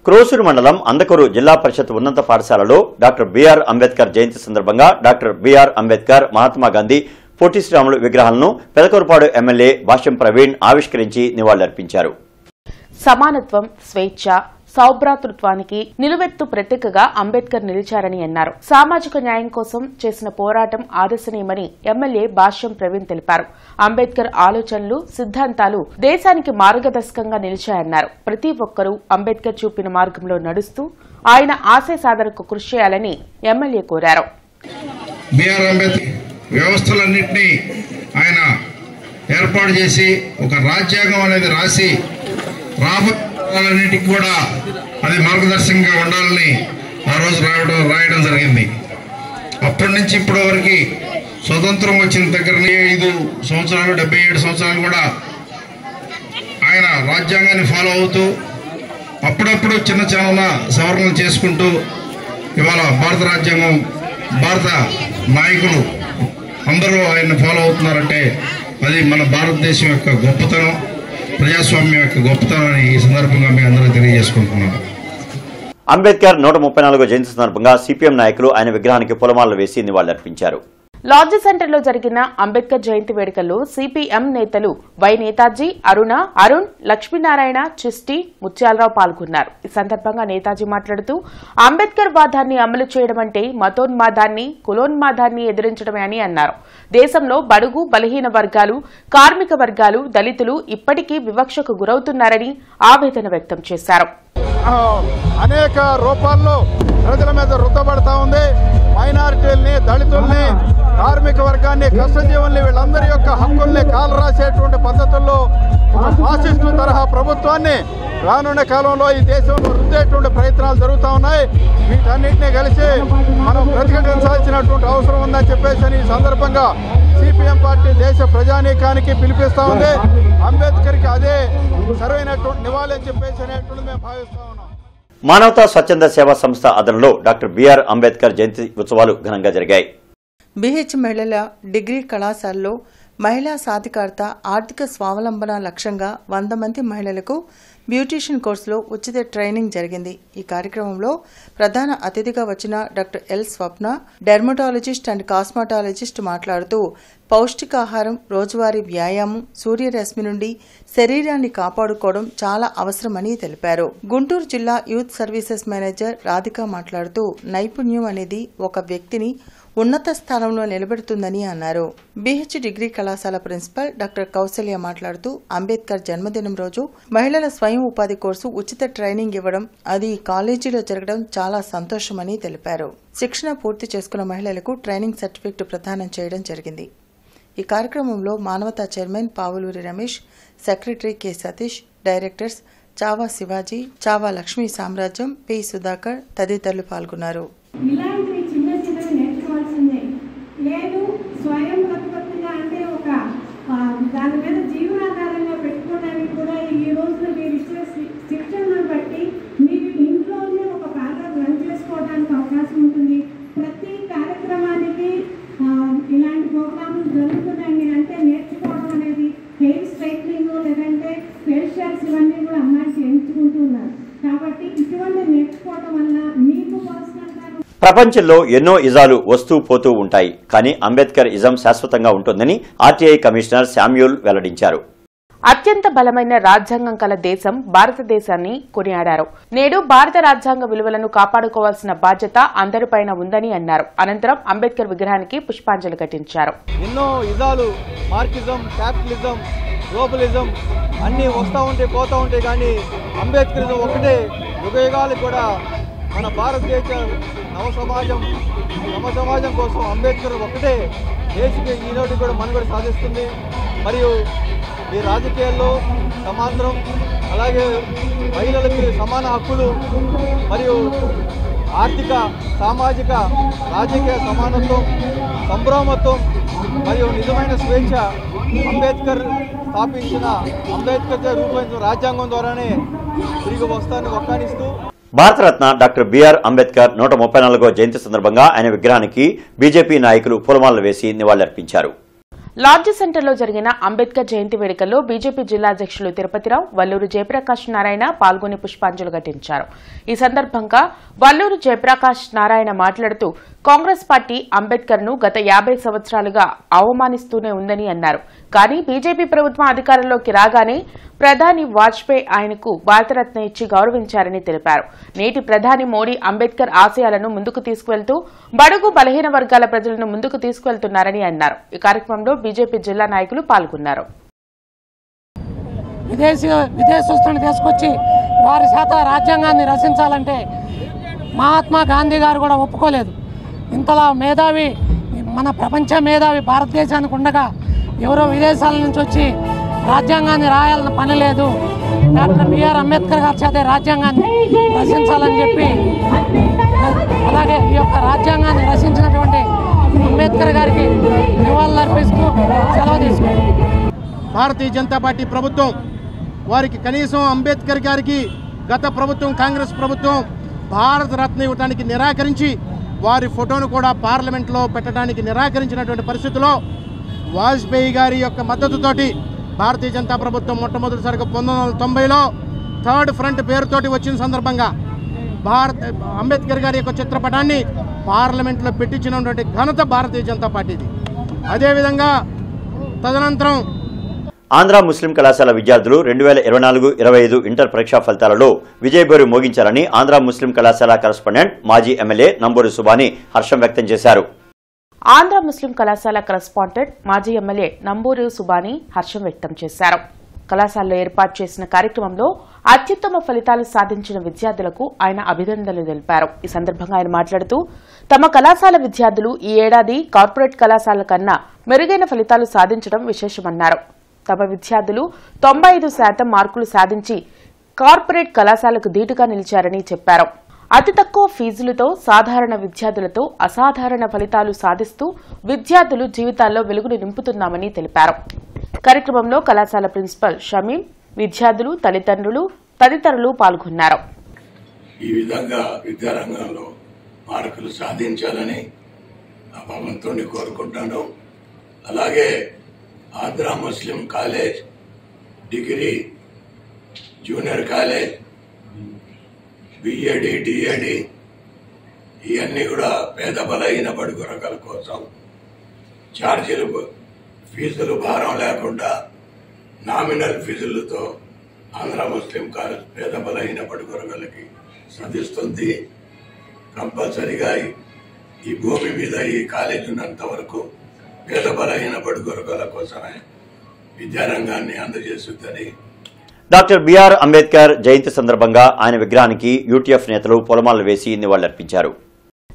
క్రోసూరు మండలం అందకూరు జిల్లా పరిషత్ ఉన్నత పాఠశాలలో డాక్టర్ బిఆర్ అంబేద్కర్ జయంతి సందర్భంగా డాక్టర్ బిఆర్ అంబేద్కర్, మహాత్మాగాంధీ, పొట్టి శ్రీరాములు విగ్రహాలను పెదకూరుపాడు ఎమ్మెల్యే భాష్యం ప్రవీణ్ ఆవిష్కరించి నివాళులర్పించారు. సమానత్వం, స్వేచ్ఛ, సౌభ్రాతృత్వానికి నిలువెత్తు ప్రతీకగా అంబేద్కర్ నిలిచారని అన్నారు. సామాజిక న్యాయం కోసం చేసిన పోరాటం ఆదర్శనీయమని ఎమ్మెల్యే భాష్యం ప్రవీణ్ తెలిపారు. అంబేద్కర్ ఆలోచనలు, సిద్ధాంతాలు దేశానికి మార్గదర్శకంగా నిలిచాయన్నారు. ప్రతి ఒక్కరూ అంబేద్కర్ చూపిన మార్గంలో నడుస్తూ ఆయన ఆశయ సాధనకు కృషి చేయాలని ఎమ్మెల్యే కోరారు. వ్యవస్థలన్నింటినీ ఆయన ఏర్పాటు చేసి ఒక రాజ్యాంగం అనేది రాసి రాబోయేన్నిటికి కూడా అది మార్గదర్శకంగా ఉండాలని ఆ రోజు రాయడం జరిగింది. అప్పటి నుంచి ఇప్పటి వరకు స్వతంత్రం వచ్చిన దగ్గర 5 సంవత్సరాలు 77 సంవత్సరాలు కూడా ఆయన రాజ్యాంగాన్ని ఫాలో అవుతూ అప్పుడప్పుడు చిన్న సవరణలు చేసుకుంటూ ఇవాళ భారత రాజ్యాంగం, భారత నాయకులు అందరూ ఆయన్ని ఫాలో అవుతున్నారంటే అది మన భారతదేశం యొక్క గొప్పతనం, ప్రజాస్వామ్యం యొక్క గొప్పతనాన్ని ఈ సందర్భంగా మీ అందరూ తెలియజేసుకుంటున్నాను. అంబేద్కర్ 134వ జయంతి సందర్భంగా సిపిఎం నాయకులు ఆయన విగ్రహానికి పూలమాలలు వేసి నివాళులర్పించారు. లాడ్జ్ సెంటర్లో జరిగిన అంబేద్కర్ జయంతి వేడుకల్లో సిపిఎం నేతలు వై నేతాజీ, అరుణ్, లక్ష్మీనారాయణ, చిస్టి, ముత్యాలరావు పాల్గొన్నారు. ఈ సందర్భంగా నేతాజీ మాట్లాడుతూ అంబేద్కర్ వాదాన్ని అమలు చేయడం అంటే మతోన్మాదాన్ని, కులోన్మాదాన్ని ఎదిరించడమే అని అన్నారు. దేశంలో బడుగు బలహీన వర్గాలు, కార్మిక వర్గాలు, దళితులు ఇప్పటికీ వివక్షకు గురవుతున్నారని ఆవేదన వ్యక్తం చేశారు. అనేక రూపాల్లో ప్రజల మీద రుద్దబడతా ఉంది. మైనారిటీల్ని, దళితుల్ని, కార్మిక వర్గాన్ని, కష్టజీవుల్ని, వీళ్ళందరి యొక్క హక్కుల్ని కాలరాసేటువంటి పద్ధతుల్లో ఒక ఫాసిస్టు తరహా ప్రభుత్వాన్ని రానున్న కాలంలో ఈ దేశంలో రుద్దేటువంటి ప్రయత్నాలు జరుగుతూ ఉన్నాయి. వీటన్నింటినీ కలిసి మనం ప్రతిఘటించాల్సినటువంటి అవసరం ఉందని చెప్పేసి ఈ సందర్భంగా సిపిఎం పార్టీ దేశ ప్రజానీకానికి పిలిపిస్తూ ఉంది. అంబేద్కర్కి అదే సరైనటువంటి నివాళి అని చెప్పేసి అనేటువంటి మేము భావిస్తా ఉన్నాం. మానవతా స్వచ్ఛంద సేవా సంస్థ ఆధ్వర్యంలో డాక్టర్ బిఆర్ అంబేద్కర్ జయంతి ఉత్సవాలు ఘనంగా జరిగాయి. బీహెచ్ మహిళల డిగ్రీ కళాశాలలో మహిళా సాధికారత, ఆర్థిక స్వావలంబన లక్ష్యంగా 100 మంది మహిళలకు బ్యూటీషియన్ కోర్సులో ఉచిత ట్రైనింగ్ జరిగింది. ఈ కార్యక్రమంలో ప్రధాన అతిథిగా వచ్చిన doctor L Swapna, dermatologist and cosmetologist మాట్లాడుతూ పౌష్టికాహారం, రోజువారీ వ్యాయామం, సూర్యరశ్మి నుండి శరీరాన్ని కాపాడుకోవడం చాలా అవసరమని తెలిపారు. గుంటూరు జిల్లా యూత్ సర్వీసెస్ మేనేజర్ రాధిక మాట్లాడుతూ నైపుణ్యం అనేది ఒక వ్యక్తిని ఉన్నత స్థానంలో నిలబెడుతుందని అన్నారు. బీహెచ్ డిగ్రీ కళాశాల ప్రిన్సిపల్ డాక్టర్ కౌసల్య మాట్లాడుతూ అంబేద్కర్ జన్మదినం రోజు మహిళల స్వయం ఉపాధి కోర్సు ఉచిత ట్రైనింగ్ ఇవ్వడం, అది కాలేజీలో జరగడం చాలా సంతోషమని తెలిపారు. శిక్షణ పూర్తి చేసుకున్న మహిళలకు ట్రైనింగ్ సర్టిఫికెట్ ప్రదానం చేయడం జరిగింది. ఈ కార్యక్రమంలో మానవతా chairman Pavuluri Ramesh, secretary K Satish, directors Chhaava Shivaji, Chhaava Lakshmi సామ్రాజ్యం, పి సుధాకర్ తదితరులు పాల్గొన్నారు. ఇలాంటివి చిన్న చిన్నవి నేర్చుకోవాల్సిందే. లేదు స్వయం ప్రతిపత్తిగా అంటే ఒక దాని మీద జీవనాధారంగా పెట్టుకోవడానికి కూడా ఈ రోజున మీరు ఇచ్చే శిక్షణను బట్టి మీరు ఇంట్లోనే ఒక బాగా రన్ చేసుకోవడానికి అవకాశం ఉంటుంది. ప్రతి కార్యక్రమానికి ఇలాంటి ప్రోగ్రాములు జరుగుతున్నాయి అంటే నేర్చుకోవడం అనేది హెయిర్ స్ట్రైట్నింగ్ లేదంటే ఫేషియల్స్ ఇవన్నీ కూడా అమ్మాయికి ఎంచుకుంటున్నారు. కాబట్టి ఇటువంటి నేర్చుకోవడం వల్ల మీకు పర్సనల్గా ప్రపంచంలో ఎన్నో ఇజాలు వస్తూ పోతూ ఉంటాయి, కానీ అంబేద్కర్ ఇజం శాశ్వతంగా ఉంటుందని ఆర్టీఐ కమిషనర్ శామ్యూల్ వెల్లడించారు. అత్యంత బలమైన రాజ్యాంగం కల దేశం భారతదేశాన్ని కొనియాడారు. నేడు భారత రాజ్యాంగ విలువలను కాపాడుకోవాల్సిన బాధ్యత అందరిపైన ఉందని అన్నారు. అనంతరం అంబేద్కర్ విగ్రహానికి పుష్పాంజలి ఘటించారు. ఎన్నో ఇజాలు, మార్కిజం, క్యాపిటలిజం, గ్లోబలిజం అన్నీ వస్తూ ఉంటే పోతూ ఉంటాయి, కానీ అంబేద్కరిజం ఒకటే యుగయుగాలకు కూడా మన భారతదేశ నవ సమాజం కోసం అంబేద్కర్ ఒకటే దేశకి ఈనాటి కూడా మనుగడ సాధిస్తుంది. మరియు ఈ రాజకీయాల్లో సమాంతరం, అలాగే మహిళలకి సమాన హక్కులు మరియు ఆర్థిక, సామాజిక, రాజకీయ సమానత్వం, సంభ్రమత్వం మరియు నిజమైన స్వేచ్ఛ అంబేద్కర్ స్థాపించిన, అంబేద్కర్ రూపొందించిన రాజ్యాంగం ద్వారానే తిరిగి వస్తాన్ని వక్కానిస్తూ భారతరత్న డాక్టర్ బిఆర్ అంబేద్కర్ 134వ జయంతి సందర్భంగా ఆయన విగ్రహానికి బీజేపీ నాయకులు పూలమాలలు వేసి నివాళులర్పించారు. లాడ్జ్ సెంటర్లో జరిగిన అంబేద్కర్ జయంతి వేడుకల్లో బీజేపీ జిల్లా అధ్యక్షులు తిరుపతిరావు, వల్లూరు జయప్రకాష్ నారాయణ పాల్గొని పుష్పాంజలి ఘటించారు. ఈ సందర్భంగా వల్లూరు జయప్రకాష్ నారాయణ మాట్లాడుతూ కాంగ్రెస్ పార్టీ అంబేద్కర్ ను గత 50 సంవత్సరాలుగా అవమానిస్తూనే ఉందని అన్నారు. కానీ బీజేపీ ప్రభుత్వం అధికారంలోకి రాగానే ప్రధాని వాజ్పేయి ఆయనకు భారతరత్న ఇచ్చి గౌరవించారని తెలిపారు. నేటి ప్రధాని మోడీ అంబేద్కర్ ఆశయాలను ముందుకు తీసుకువెళ్తూ బడుగు బలహీన వర్గాల ప్రజలను ముందుకు తీసుకువెళ్తున్నారని అన్నారు. ఈ కార్యక్రమంలో బీజేపీ జిల్లా నాయకులు పాల్గొన్నారు. విదేశస్తులను తీసుకొచ్చి వారి చేత రాజ్యాంగాన్ని రచించాలంటే మహాత్మా గాంధీ గారు కూడా ఒప్పుకోలేదు. ఇంతలా మేధావి, మన ప్రపంచ మేధావి భారతదేశానికి ఉండగా ఎవరో విదేశాల నుంచి వచ్చి రాజ్యాంగాన్ని రాయాలన్న పని లేదు, డాక్టర్ బిఆర్ అంబేద్కర్ గారి చేత రాజ్యాంగాన్ని రచించాలని చెప్పి, అలాగే ఈ యొక్క రాజ్యాంగాన్ని రచించినటువంటి అంబేద్కర్ గారికి నివాళులర్పిస్తూ సెలవు తీసుకుంటాం. భారతీయ జనతా పార్టీ ప్రభుత్వం వారికి కనీసం అంబేద్కర్ గారికి గత ప్రభుత్వం, కాంగ్రెస్ ప్రభుత్వం భారత రత్న ఇవ్వడానికి నిరాకరించి వారి ఫోటోను కూడా పార్లమెంట్లో పెట్టడానికి నిరాకరించినటువంటి పరిస్థితుల్లో వాజ్పేయి గారి యొక్క మద్దతుతోటి భారతీయ జనతా ప్రభుత్వం మొట్టమొదటిసారిగా 1990లో థర్డ్ ఫ్రంట్ పేరుతోటి వచ్చిన సందర్భంగా అంబేద్కర్ గారి యొక్క చిత్రపటాన్ని పార్లమెంట్లో పెట్టించినటువంటి ఘనత భారతీయ జనతా పార్టీది. అదేవిధంగా తదనంతరం ఆంధ్ర ముస్లిం కళాశాల విద్యార్థులు 2024-25 ఇంటర్ పరీక్షా ఫలితాలలో విజయభేరి మోగించారని ఆంధ్ర ముస్లిం కళాశాల కరెస్పాండెంట్ మాజీ ఎమ్మెల్యే నంబూరి సుబాని హర్షం వ్యక్తం చేశారు. ఆంధ్ర ముస్లిం కళాశాల కరెస్పాండెంట్ మాజీ ఎమ్మెల్యే నంబూరి సుబాని హర్షం వ్యక్తం చేశారు. కళాశాలలో ఏర్పాటు చేసిన కార్యక్రమంలో అత్యుత్తమ ఫలితాలు సాధించిన విద్యార్థులకు ఆయన అభినందనలు తెలిపారు. ఈ సందర్భంగా ఆయన మాట్లాడుతూ తమ కళాశాల విద్యార్థులు ఈ ఏడాది కార్పొరేట్ కళాశాల కన్నా మెరుగైన ఫలితాలు సాధించడం విశేషమన్నారు. తమ విద్యార్థులు 95% మార్కులు సాధించి కార్పొరేట్ కళాశాలకు ధీటుగా నిలిచారని చెప్పారు. అతి తక్కువ ఫీజులతో సాధారణ విద్యార్థులతో అసాధారణ ఫలితాలు సాధిస్తూ విద్యార్థులు జీవితాల్లో వెలుగును నింపుతున్నామని తెలిపారు. కార్యక్రమంలో కళాశాల ప్రిన్సిపల్ షమీం, విద్యార్థులు, తదితరులు పాల్గొన్నారు. ఈ విధంగా విద్యారంగంలో మార్కులు సాధించాలని ఆ భగవంతుడిని కోరుకుంటాను. అలాగే Andhra Muslim college, degree, junior college, BEd, DEd ఇవన్నీ కూడా పేద బలహీన బడుగు వర్గాల కోసం ఛార్జీలు, ఫీజులు భారం లేకుండా నామినల్ ఫీజులతో ఆంధ్ర ముస్లిం కాలేజ్ పేద బలహీన బడుగు వర్గాలకి సంధిస్తుంది. కంపల్సరిగా ఈ భూమి మీద ఈ కాలేజీ ఉన్నంత వరకు పేద బలహీన బడుగు వర్గాల కోసమే విద్యారంగాన్ని అందజేస్తుందని. డాక్టర్ బిఆర్ అంబేద్కర్ జయంతి సందర్భంగా ఆయన విగ్రహానికి యూటీఎఫ్ నేతలు పూలమాలలు వేసి నివాళులర్పించారు.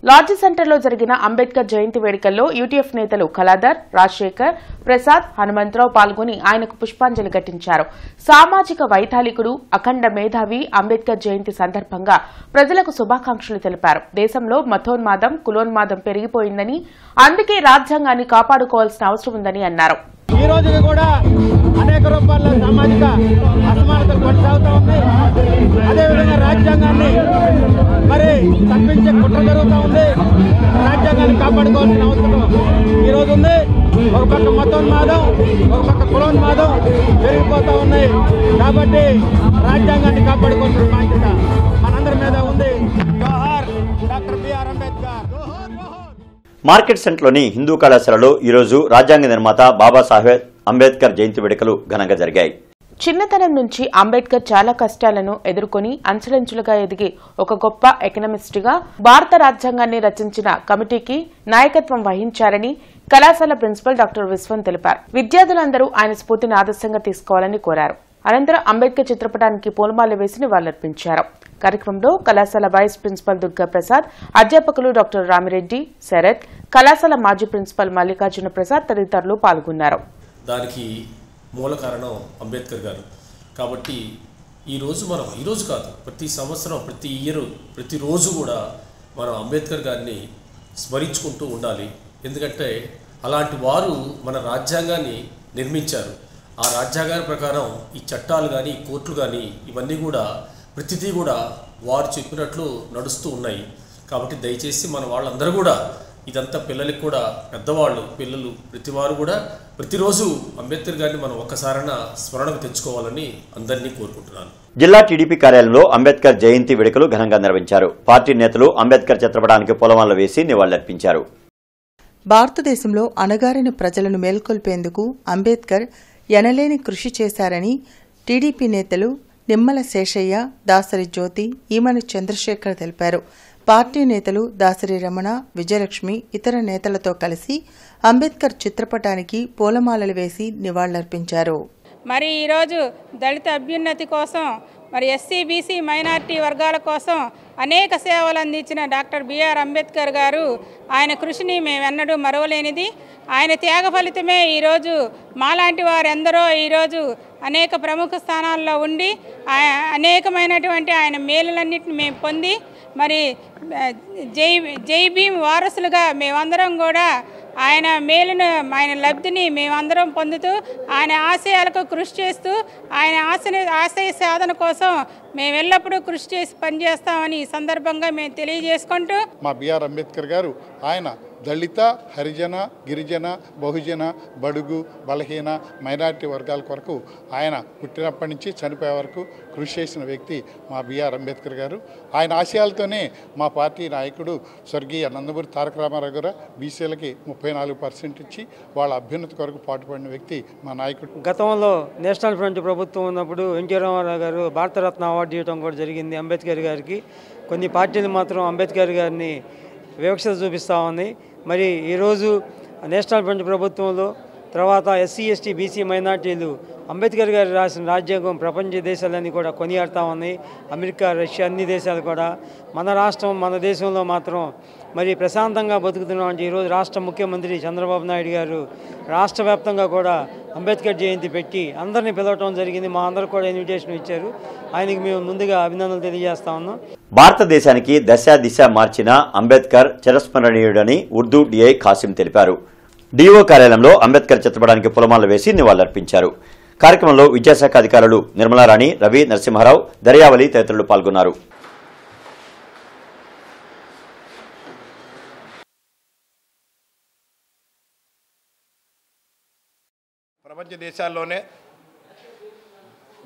లాడ్జి సెంటర్లో జరిగిన అంబేద్కర్ జయంతి వేడుకల్లో యూటీఎఫ్ నేతలు కళాధర్, రాజశేఖర్, ప్రసాద్, హనుమంతరావు పాల్గొని ఆయనకు పుష్పాంజలి ఘటించారు. సామాజిక వైతాళికుడు, అఖండ మేధావి అంబేద్కర్ జయంతి సందర్భంగా ప్రజలకు శుభాకాంక్షలు తెలిపారు. దేశంలో మతోన్మాదం, కులోన్మాదం పెరిగిపోయిందని, అందుకే రాజ్యాంగాన్ని కాపాడుకోవాల్సిన అవసరం ఉందని అన్నారు. ఈ రోజు కూడా అనేక రూపాల్లో సామాజిక అసమానతలు కొనసాగుతూ ఉన్నాయి. అదేవిధంగా రాజ్యాంగాన్ని మరి తప్పించే కుట్ర జరుగుతూ ఉంది. రాజ్యాంగాన్ని కాపాడుకోవాల్సిన అవసరం ఈరోజు ఉంది. ఒక పక్క మతోన్మాదం, ఒక పక్క కులోన్మాదం పెరిగిపోతూ ఉన్నాయి. కాబట్టి రాజ్యాంగాన్ని కాపాడుకోవాల్సిన బాధ్యత మనందరి మీద ఉంది. జోహార్ డాక్టర్ బిఆర్ అంబేద్కర్. మార్కెట్ సెంటర్లోని హిందూ కళాశాలలో ఈరోజు రాజ్యాంగ నిర్మాత బాబాసాహెబ్ అంబేద్కర్ జయంతి వేడుకలు ఘనంగా జరిగాయి. చిన్నతనం నుంచి అంబేద్కర్ చాలా కష్టాలను ఎదుర్కొని అంచెలంచెలుగా ఎదిగి ఒక గొప్ప ఎకనమిస్ట్గా భారత రాజ్యాంగాన్ని రచించిన కమిటీకి నాయకత్వం వహించారని కళాశాల ప్రిన్సిపల్ డాక్టర్ విశ్వం తెలిపారు. విద్యార్థులందరూ ఆయన స్ఫూర్తిని ఆదర్శంగా తీసుకోవాలని కోరారు. అనంతరం అంబేద్కర్ చిత్రపటానికి పూలమాల వేసి నివాళులర్పించారు. కార్యక్రమంలో కళాశాల వైస్ ప్రిన్సిపల్ దుర్గా ప్రసాద్, అధ్యాపకులు డాక్టర్ రామిరెడ్డి, శరత్, కళాశాల మాజీ ప్రిన్సిపల్ మల్లికార్జున ప్రసాద్ తదితరులు పాల్గొన్నారు. దానికి మూల కారణం అంబేద్కర్ గారు. కాబట్టి ఈరోజు కాదు, ప్రతి సంవత్సరం, ప్రతి ఇయర్, ప్రతిరోజు కూడా మనం అంబేద్కర్ గారిని స్మరించుకుంటూ ఉండాలి. ఎందుకంటే అలాంటి వారు మన రాజ్యాంగాన్ని నిర్మించారు. ఆ రాజ్యాంగం ప్రకారం ఈ చట్టాలు కానీ, కోర్టులు కానీ ఇవన్నీ కూడా ప్రతిదీ కూడా వారు చెప్పినట్లు నడుస్తూ ఉన్నాయి. కాబట్టి దయచేసి మన వాళ్ళందరూ కూడా ఇదంతా పిల్లలకి కూడా, పెద్దవాళ్ళు, పిల్లలు, ప్రతివారు కూడా ప్రతిరోజు అంబేద్కర్ గారిని మనం ఒక్కసారైనా స్మరణకు తెచ్చుకోవాలని అందరినీ కోరుకుంటున్నాను. జిల్లా టీడీపీ కార్యాలయంలో అంబేద్కర్ జయంతి వేడుకలు ఘనంగా నిర్వహించారు. పార్టీ నేతలు అంబేద్కర్ చిత్రపటానికి పూలమాలలు వేసి నివాళులర్పించారు. భారతదేశంలో అణగారిన ప్రజలను మేల్కొల్పేందుకు అంబేద్కర్ ఎనలేని కృషి చేశారని టీడీపీ నేతలు నిమ్మల శేషయ్య, దాసరి జ్యోతి, ఈమని చంద్రశేఖర్ తెలిపారు. పార్టీ నేతలు దాసరి రమణ, విజయలక్ష్మి ఇతర నేతలతో కలిసి అంబేద్కర్ చిత్రపటానికి పూలమాలలు వేసి నివాళులర్పించారు. మరి ఈరోజు దళిత అభ్యున్నతి కోసం, మరి ఎస్సీ, బీసీ, మైనారిటీ వర్గాల కోసం అనేక సేవలు అందించిన డాక్టర్ బిఆర్ అంబేద్కర్ గారు, ఆయన కృషిని మేమెన్నడూ మరవలేనిది. ఆయన త్యాగ ఫలితమే ఈరోజు మాలాంటి వారెందరో ఈరోజు అనేక ప్రముఖ స్థానాల్లో ఉండి అనేకమైనటువంటి ఆయన మేలులన్నింటిని మేము పొంది, మరి జై భీమ్ వారసులుగా మేమందరం కూడా ఆయన మేలును, ఆయన లబ్ధిని మేమందరం పొందుతూ, ఆయన ఆశయాలకు కృషి చేస్తూ, ఆయన ఆశయ సాధన కోసం మేము ఎల్లప్పుడూ కృషి చేసి పనిచేస్తామని ఈ సందర్భంగా మేము తెలియజేసుకుంటూ, మా బిఆర్ అంబేద్కర్ గారు ఆయన దళిత, హరిజన, గిరిజన, బహుజన, బడుగు, బలహీన, మైనారిటీ వర్గాల కొరకు ఆయన పుట్టినప్పటి నుంచి చనిపోయే వరకు కృషి చేసిన వ్యక్తి మా బిఆర్ అంబేద్కర్ గారు. ఆయన ఆశయాలతోనే మా పార్టీ నాయకుడు స్వర్గీయ నందమూరి తారక రామారావు గారు బీసీలకి 34% ఇచ్చి వాళ్ళ అభ్యున్నతి కొరకు పాటుపడిన వ్యక్తి మా నాయకుడు. గతంలో నేషనల్ ఫ్రంట్ ప్రభుత్వం ఉన్నప్పుడు ఎన్టీ రామారావు గారు భారతరత్న అవార్డు ఇవ్వడం కూడా జరిగింది అంబేద్కర్ గారికి. కొన్ని పార్టీలు మాత్రం అంబేద్కర్ గారిని వివక్షత చూపిస్తూ ఉంది. మరి ఈరోజు నేషనల్ ఫ్రంట్ ప్రభుత్వంలో, తర్వాత ఎస్సీ, ఎస్టీ, బీసీ, మైనార్టీలు అంబేద్కర్ గారు రాసిన రాజ్యాంగం ప్రపంచ దేశాలన్నీ కూడా కొనియాడుతూ ఉన్నాయి. అమెరికా, రష్యా అన్ని దేశాలు కూడా. మన రాష్ట్రం, మన దేశంలో మాత్రం మరి ప్రశాంతంగా బతుకుతున్నాం. ఈరోజు రాష్ట్ర ముఖ్యమంత్రి చంద్రబాబు నాయుడు గారు రాష్ట్ర వ్యాప్తంగా కూడా అంబేద్కర్ జయంతి పెట్టి అందరినీ పిలవటం జరిగింది. మా అందరూ కూడా ఇన్విటేషన్ ఇచ్చారు. ఆయనకి మేము ముందుగా అభినందనలు తెలియజేస్తా ఉన్నాం. భారతదేశానికి దశ దిశ మార్చిన అంబేద్కర్ చిరస్మరణీయుడని ఉర్దూ డిఐ ఖాసిం తెలిపారు. డిఓ కార్యాలయంలో అంబేద్కర్ చిత్రపటానికి పూలమాలలు వేసి నివాళులర్పించారు. కార్యక్రమంలో విద్యాశాఖ అధికారులు నిర్మలారాణి, రవి, నరసింహారావు, దర్యావళి తదితరులు పాల్గొన్నారు. ప్రపంచ దేశాల్లోనే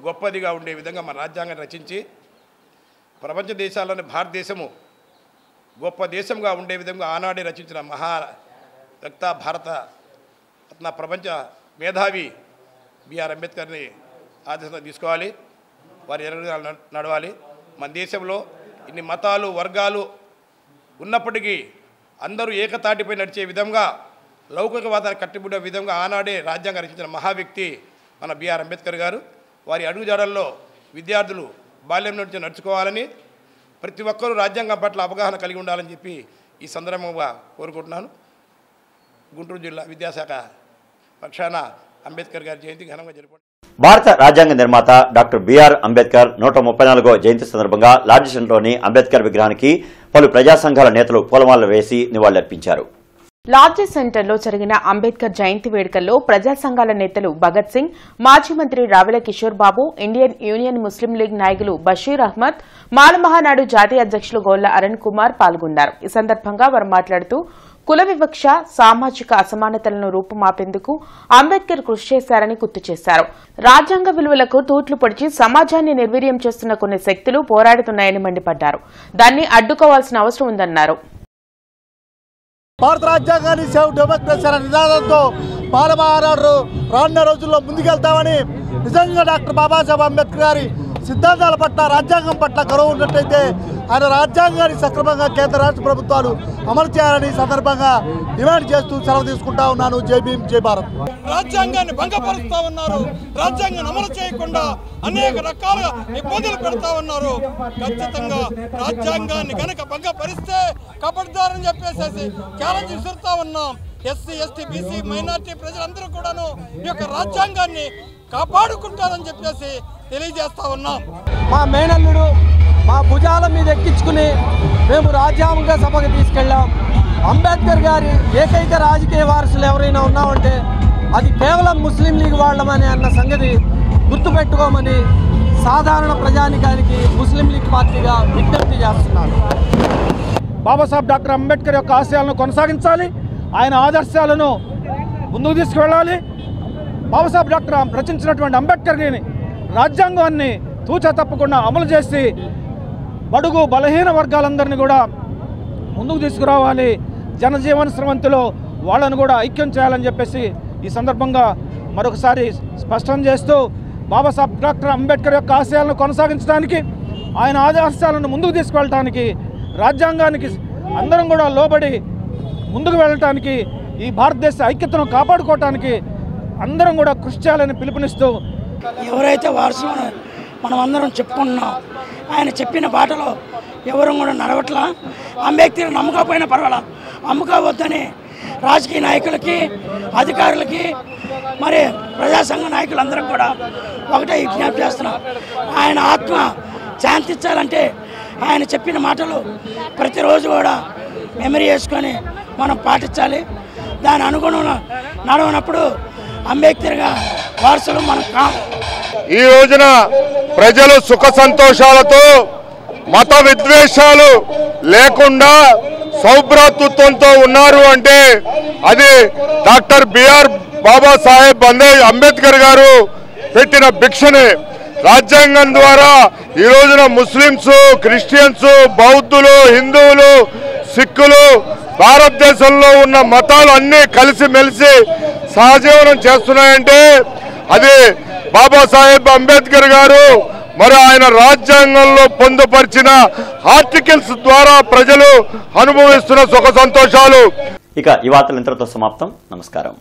గొప్పదిగా ఉండే విధంగా మన రాజ్యాంగం రచించి, ప్రపంచ దేశాల్లోనే భారతదేశము గొప్ప దేశంగా ఉండే విధంగా ఆనాడే రచించిన మహారక్త భారత రత్న ప్రపంచ మేధావి బిఆర్ అంబేద్కర్ని ఆదర్శంగా తీసుకోవాలి. వారి ఎరువులు నడవాలి. మన దేశంలో ఇన్ని మతాలు, వర్గాలు ఉన్నప్పటికీ అందరూ ఏకతాటిపై నడిచే విధంగా లౌకికవాదాన్ని కట్టిబుడే విధంగా ఆనాడే రాజ్యాంగం రచించిన మహావ్యక్తి మన బిఆర్ అంబేద్కర్ గారు. వారి అడుగుజాడల్లో విద్యార్థులు బాల్యం నుంచి నడుచుకోవాలని, ప్రతి ఒక్కరూ రాజ్యాంగం పట్ల అవగాహన కలిగి ఉండాలని చెప్పి ఈ సందర్భంగా కోరుకుంటున్నాను. గుంటూరు జిల్లా విద్యాశాఖ పక్షాన అంబేద్కర్ గారి జయంతి ఘనంగా జరుపుకుంటున్నాను. భారత రాజ్యాంగ నిర్మాత డాక్టర్ బిఆర్ అంబేద్కర్ 134వ జయంతి సందర్భంగా లార్డ్ సెంటర్లోని అంబేద్కర్ విగ్రహానికి పలు ప్రజా సంఘాల నేతలు పూలమాలలు వేసి నివాళులర్పించారు. లార్జెస్ సెంటర్లో జరిగిన అంబేద్కర్ జయంతి వేడుకల్లో ప్రజా సంఘాల నేతలు భగత్ సింగ్, మాజీ మంత్రి రావెల కిషోర్ బాబు, ఇండియన్ యూనియన్ ముస్లిం లీగ్ నాయకులు బషీర్ అహ్మద్, మాలమహానాడు జాతీయ అధ్యక్షులు గోళ్ల అరుణ్ కుమార్ పాల్గొన్నారు. ఈ సందర్భంగా వారు మాట్లాడుతూ కుల వివక్ష, సామాజిక అసమానతలను రూపుమాపేందుకు అంబేద్కర్ కృషి చేశారని గుర్తు చేశారు. రాజ్యాంగ విలువలకు తూట్లు పొడిచి సమాజాన్ని నిర్వీర్యం చేస్తున్న కొన్ని శక్తులు పోరాడుతున్నాయని మండిపడ్డారు. దాన్ని అడ్డుకోవాల్సిన అవసరం ఉందన్నారు. భారత రాజ్యాంగాన్ని సేవ్ డెమోక్రసీ అనే నినాదంతో మాలమహానాడు రానున్న రోజుల్లో ముందుకెళ్తామని, నిజంగా డాక్టర్ బాబాసాహెబ్ అంబేద్కర్ గారి సిద్ధాంతాల పట్ల, రాజ్యాంగం పట్ల గౌరవం ఉన్నట్టయితే ఆయన రాజ్యాంగాన్ని సక్రమంగా కేంద్ర రాష్ట్ర ప్రభుత్వాలు అమలు చేయాలని సందర్భంగా డిమాండ్ చేస్తూ సెలవు తీసుకుంటా ఉన్నాను. జై భీమ్, జై భారత్. రాజ్యాంగాన్ని భంగపరుస్తా ఉన్నారు, రాజ్యాంగాన్ని అమలు చేయకుండా అనేక రకాలుగా ఇబ్బందులు పెడతా ఉన్నారు. ఖచ్చితంగా రాజ్యాంగాన్ని కనుక భంగపరిస్తే కబడ్దారని చెప్పేసి ఛాలెంజ్ విసురుతా ఉన్నాం. ఎస్సీ, ఎస్టీ, బీసీ, మైనార్టీ ప్రజలందరూ కూడాను ఈ యొక్క రాజ్యాంగాన్ని కాపాడుకుంటారని చెప్పేసి తెలియజేస్తా ఉన్నాం. మా మేనల్లుడు మా భుజాల మీద ఎక్కించుకుని మేము రాజ్యాంగ సభకు తీసుకెళ్ళాం. అంబేద్కర్ గారి ఏకైక రాజకీయ వారసులు ఎవరైనా ఉన్నామంటే అది కేవలం ముస్లిం లీగ్ వాళ్ళమని అన్న సంగతి గుర్తుపెట్టుకోమని సాధారణ ప్రజానికానికి ముస్లిం లీగ్ పార్టీగా విజ్ఞప్తి చేస్తున్నారు. బాబాసాహెబ్ డాక్టర్ అంబేద్కర్ యొక్క ఆశయాలను కొనసాగించాలి, ఆయన ఆదర్శాలను ముందుకు తీసుకువెళ్ళాలి. బాబాసాహెబ్ డాక్టర్ రచించినటువంటి అంబేద్కర్ని రాజ్యాంగాన్ని తూచా తప్పకుండా అమలు చేసి బడుగు బలహీన వర్గాలందరినీ కూడా ముందుకు తీసుకురావాలి. జనజీవన స్రవంతిలో వాళ్ళను కూడా ఐక్యం చేయాలని చెప్పేసి ఈ సందర్భంగా మరొకసారి స్పష్టం చేస్తూ, బాబాసాహెబ్ డాక్టర్ అంబేద్కర్ యొక్క ఆశయాలను కొనసాగించడానికి, ఆయన ఆదర్శాలను ముందుకు తీసుకువెళ్ళటానికి, రాజ్యాంగానికి అందరం కూడా లోబడి ముందుకు వెళ్ళటానికి, ఈ భారతదేశ ఐక్యతను కాపాడుకోవటానికి అందరం కూడా కృషి చేయాలని పిలుపునిస్తూ, ఎవరైతే వారసులు మనం అందరం చెప్పుకుంటున్నాం, ఆయన చెప్పిన బాటలో ఎవరు కూడా నడవట్లా. అంబేద్కర్ నమ్మకపోయినా పర్వాలా, అమ్ముకోవద్దని రాజకీయ నాయకులకి, అధికారులకి, మరి ప్రజా సంఘ నాయకులందరం కూడా ఒకటే విజ్ఞప్తి చేస్తున్నాం. ఆయన ఆత్మ శాంతించాలంటే ఆయన చెప్పిన మాటలు ప్రతిరోజు కూడా మెమరీ చేసుకొని మనం పాటించాలి. దాని అనుగుణంగా నడవనప్పుడు అంబేద్కర్గా వారసులు మనం కాము. ఈ రోజున ప్రజలు సుఖ సంతోషాలతో, మత విద్వేషాలు లేకుండా సౌభ్రాతృత్వంతో ఉన్నారు అంటే అది డాక్టర్ బిఆర్ బాబాసాహెబ్ అంబేద్కర్ గారు పెట్టిన భిక్షనే. రాజ్యాంగం ద్వారా ఈ రోజున ముస్లిమ్స్, క్రిస్టియన్స్, బౌద్ధులు, హిందువులు, సిక్కులు, భారతదేశంలో ఉన్న మతాలు అన్నీ కలిసిమెలిసి సహజీవనం చేస్తున్నాయంటే అది బాబాసాహెబ్ అంబేద్కర్ గారు మరి ఆయన రాజ్యాంగంలో పొందుపరిచిన ఆర్టికల్స్ ద్వారా ప్రజలు అనుభవిస్తున్న సుఖ సంతోషాలు. ఇక ఈ వార్తలు ఇంతటితో సమాప్తం. నమస్కారం.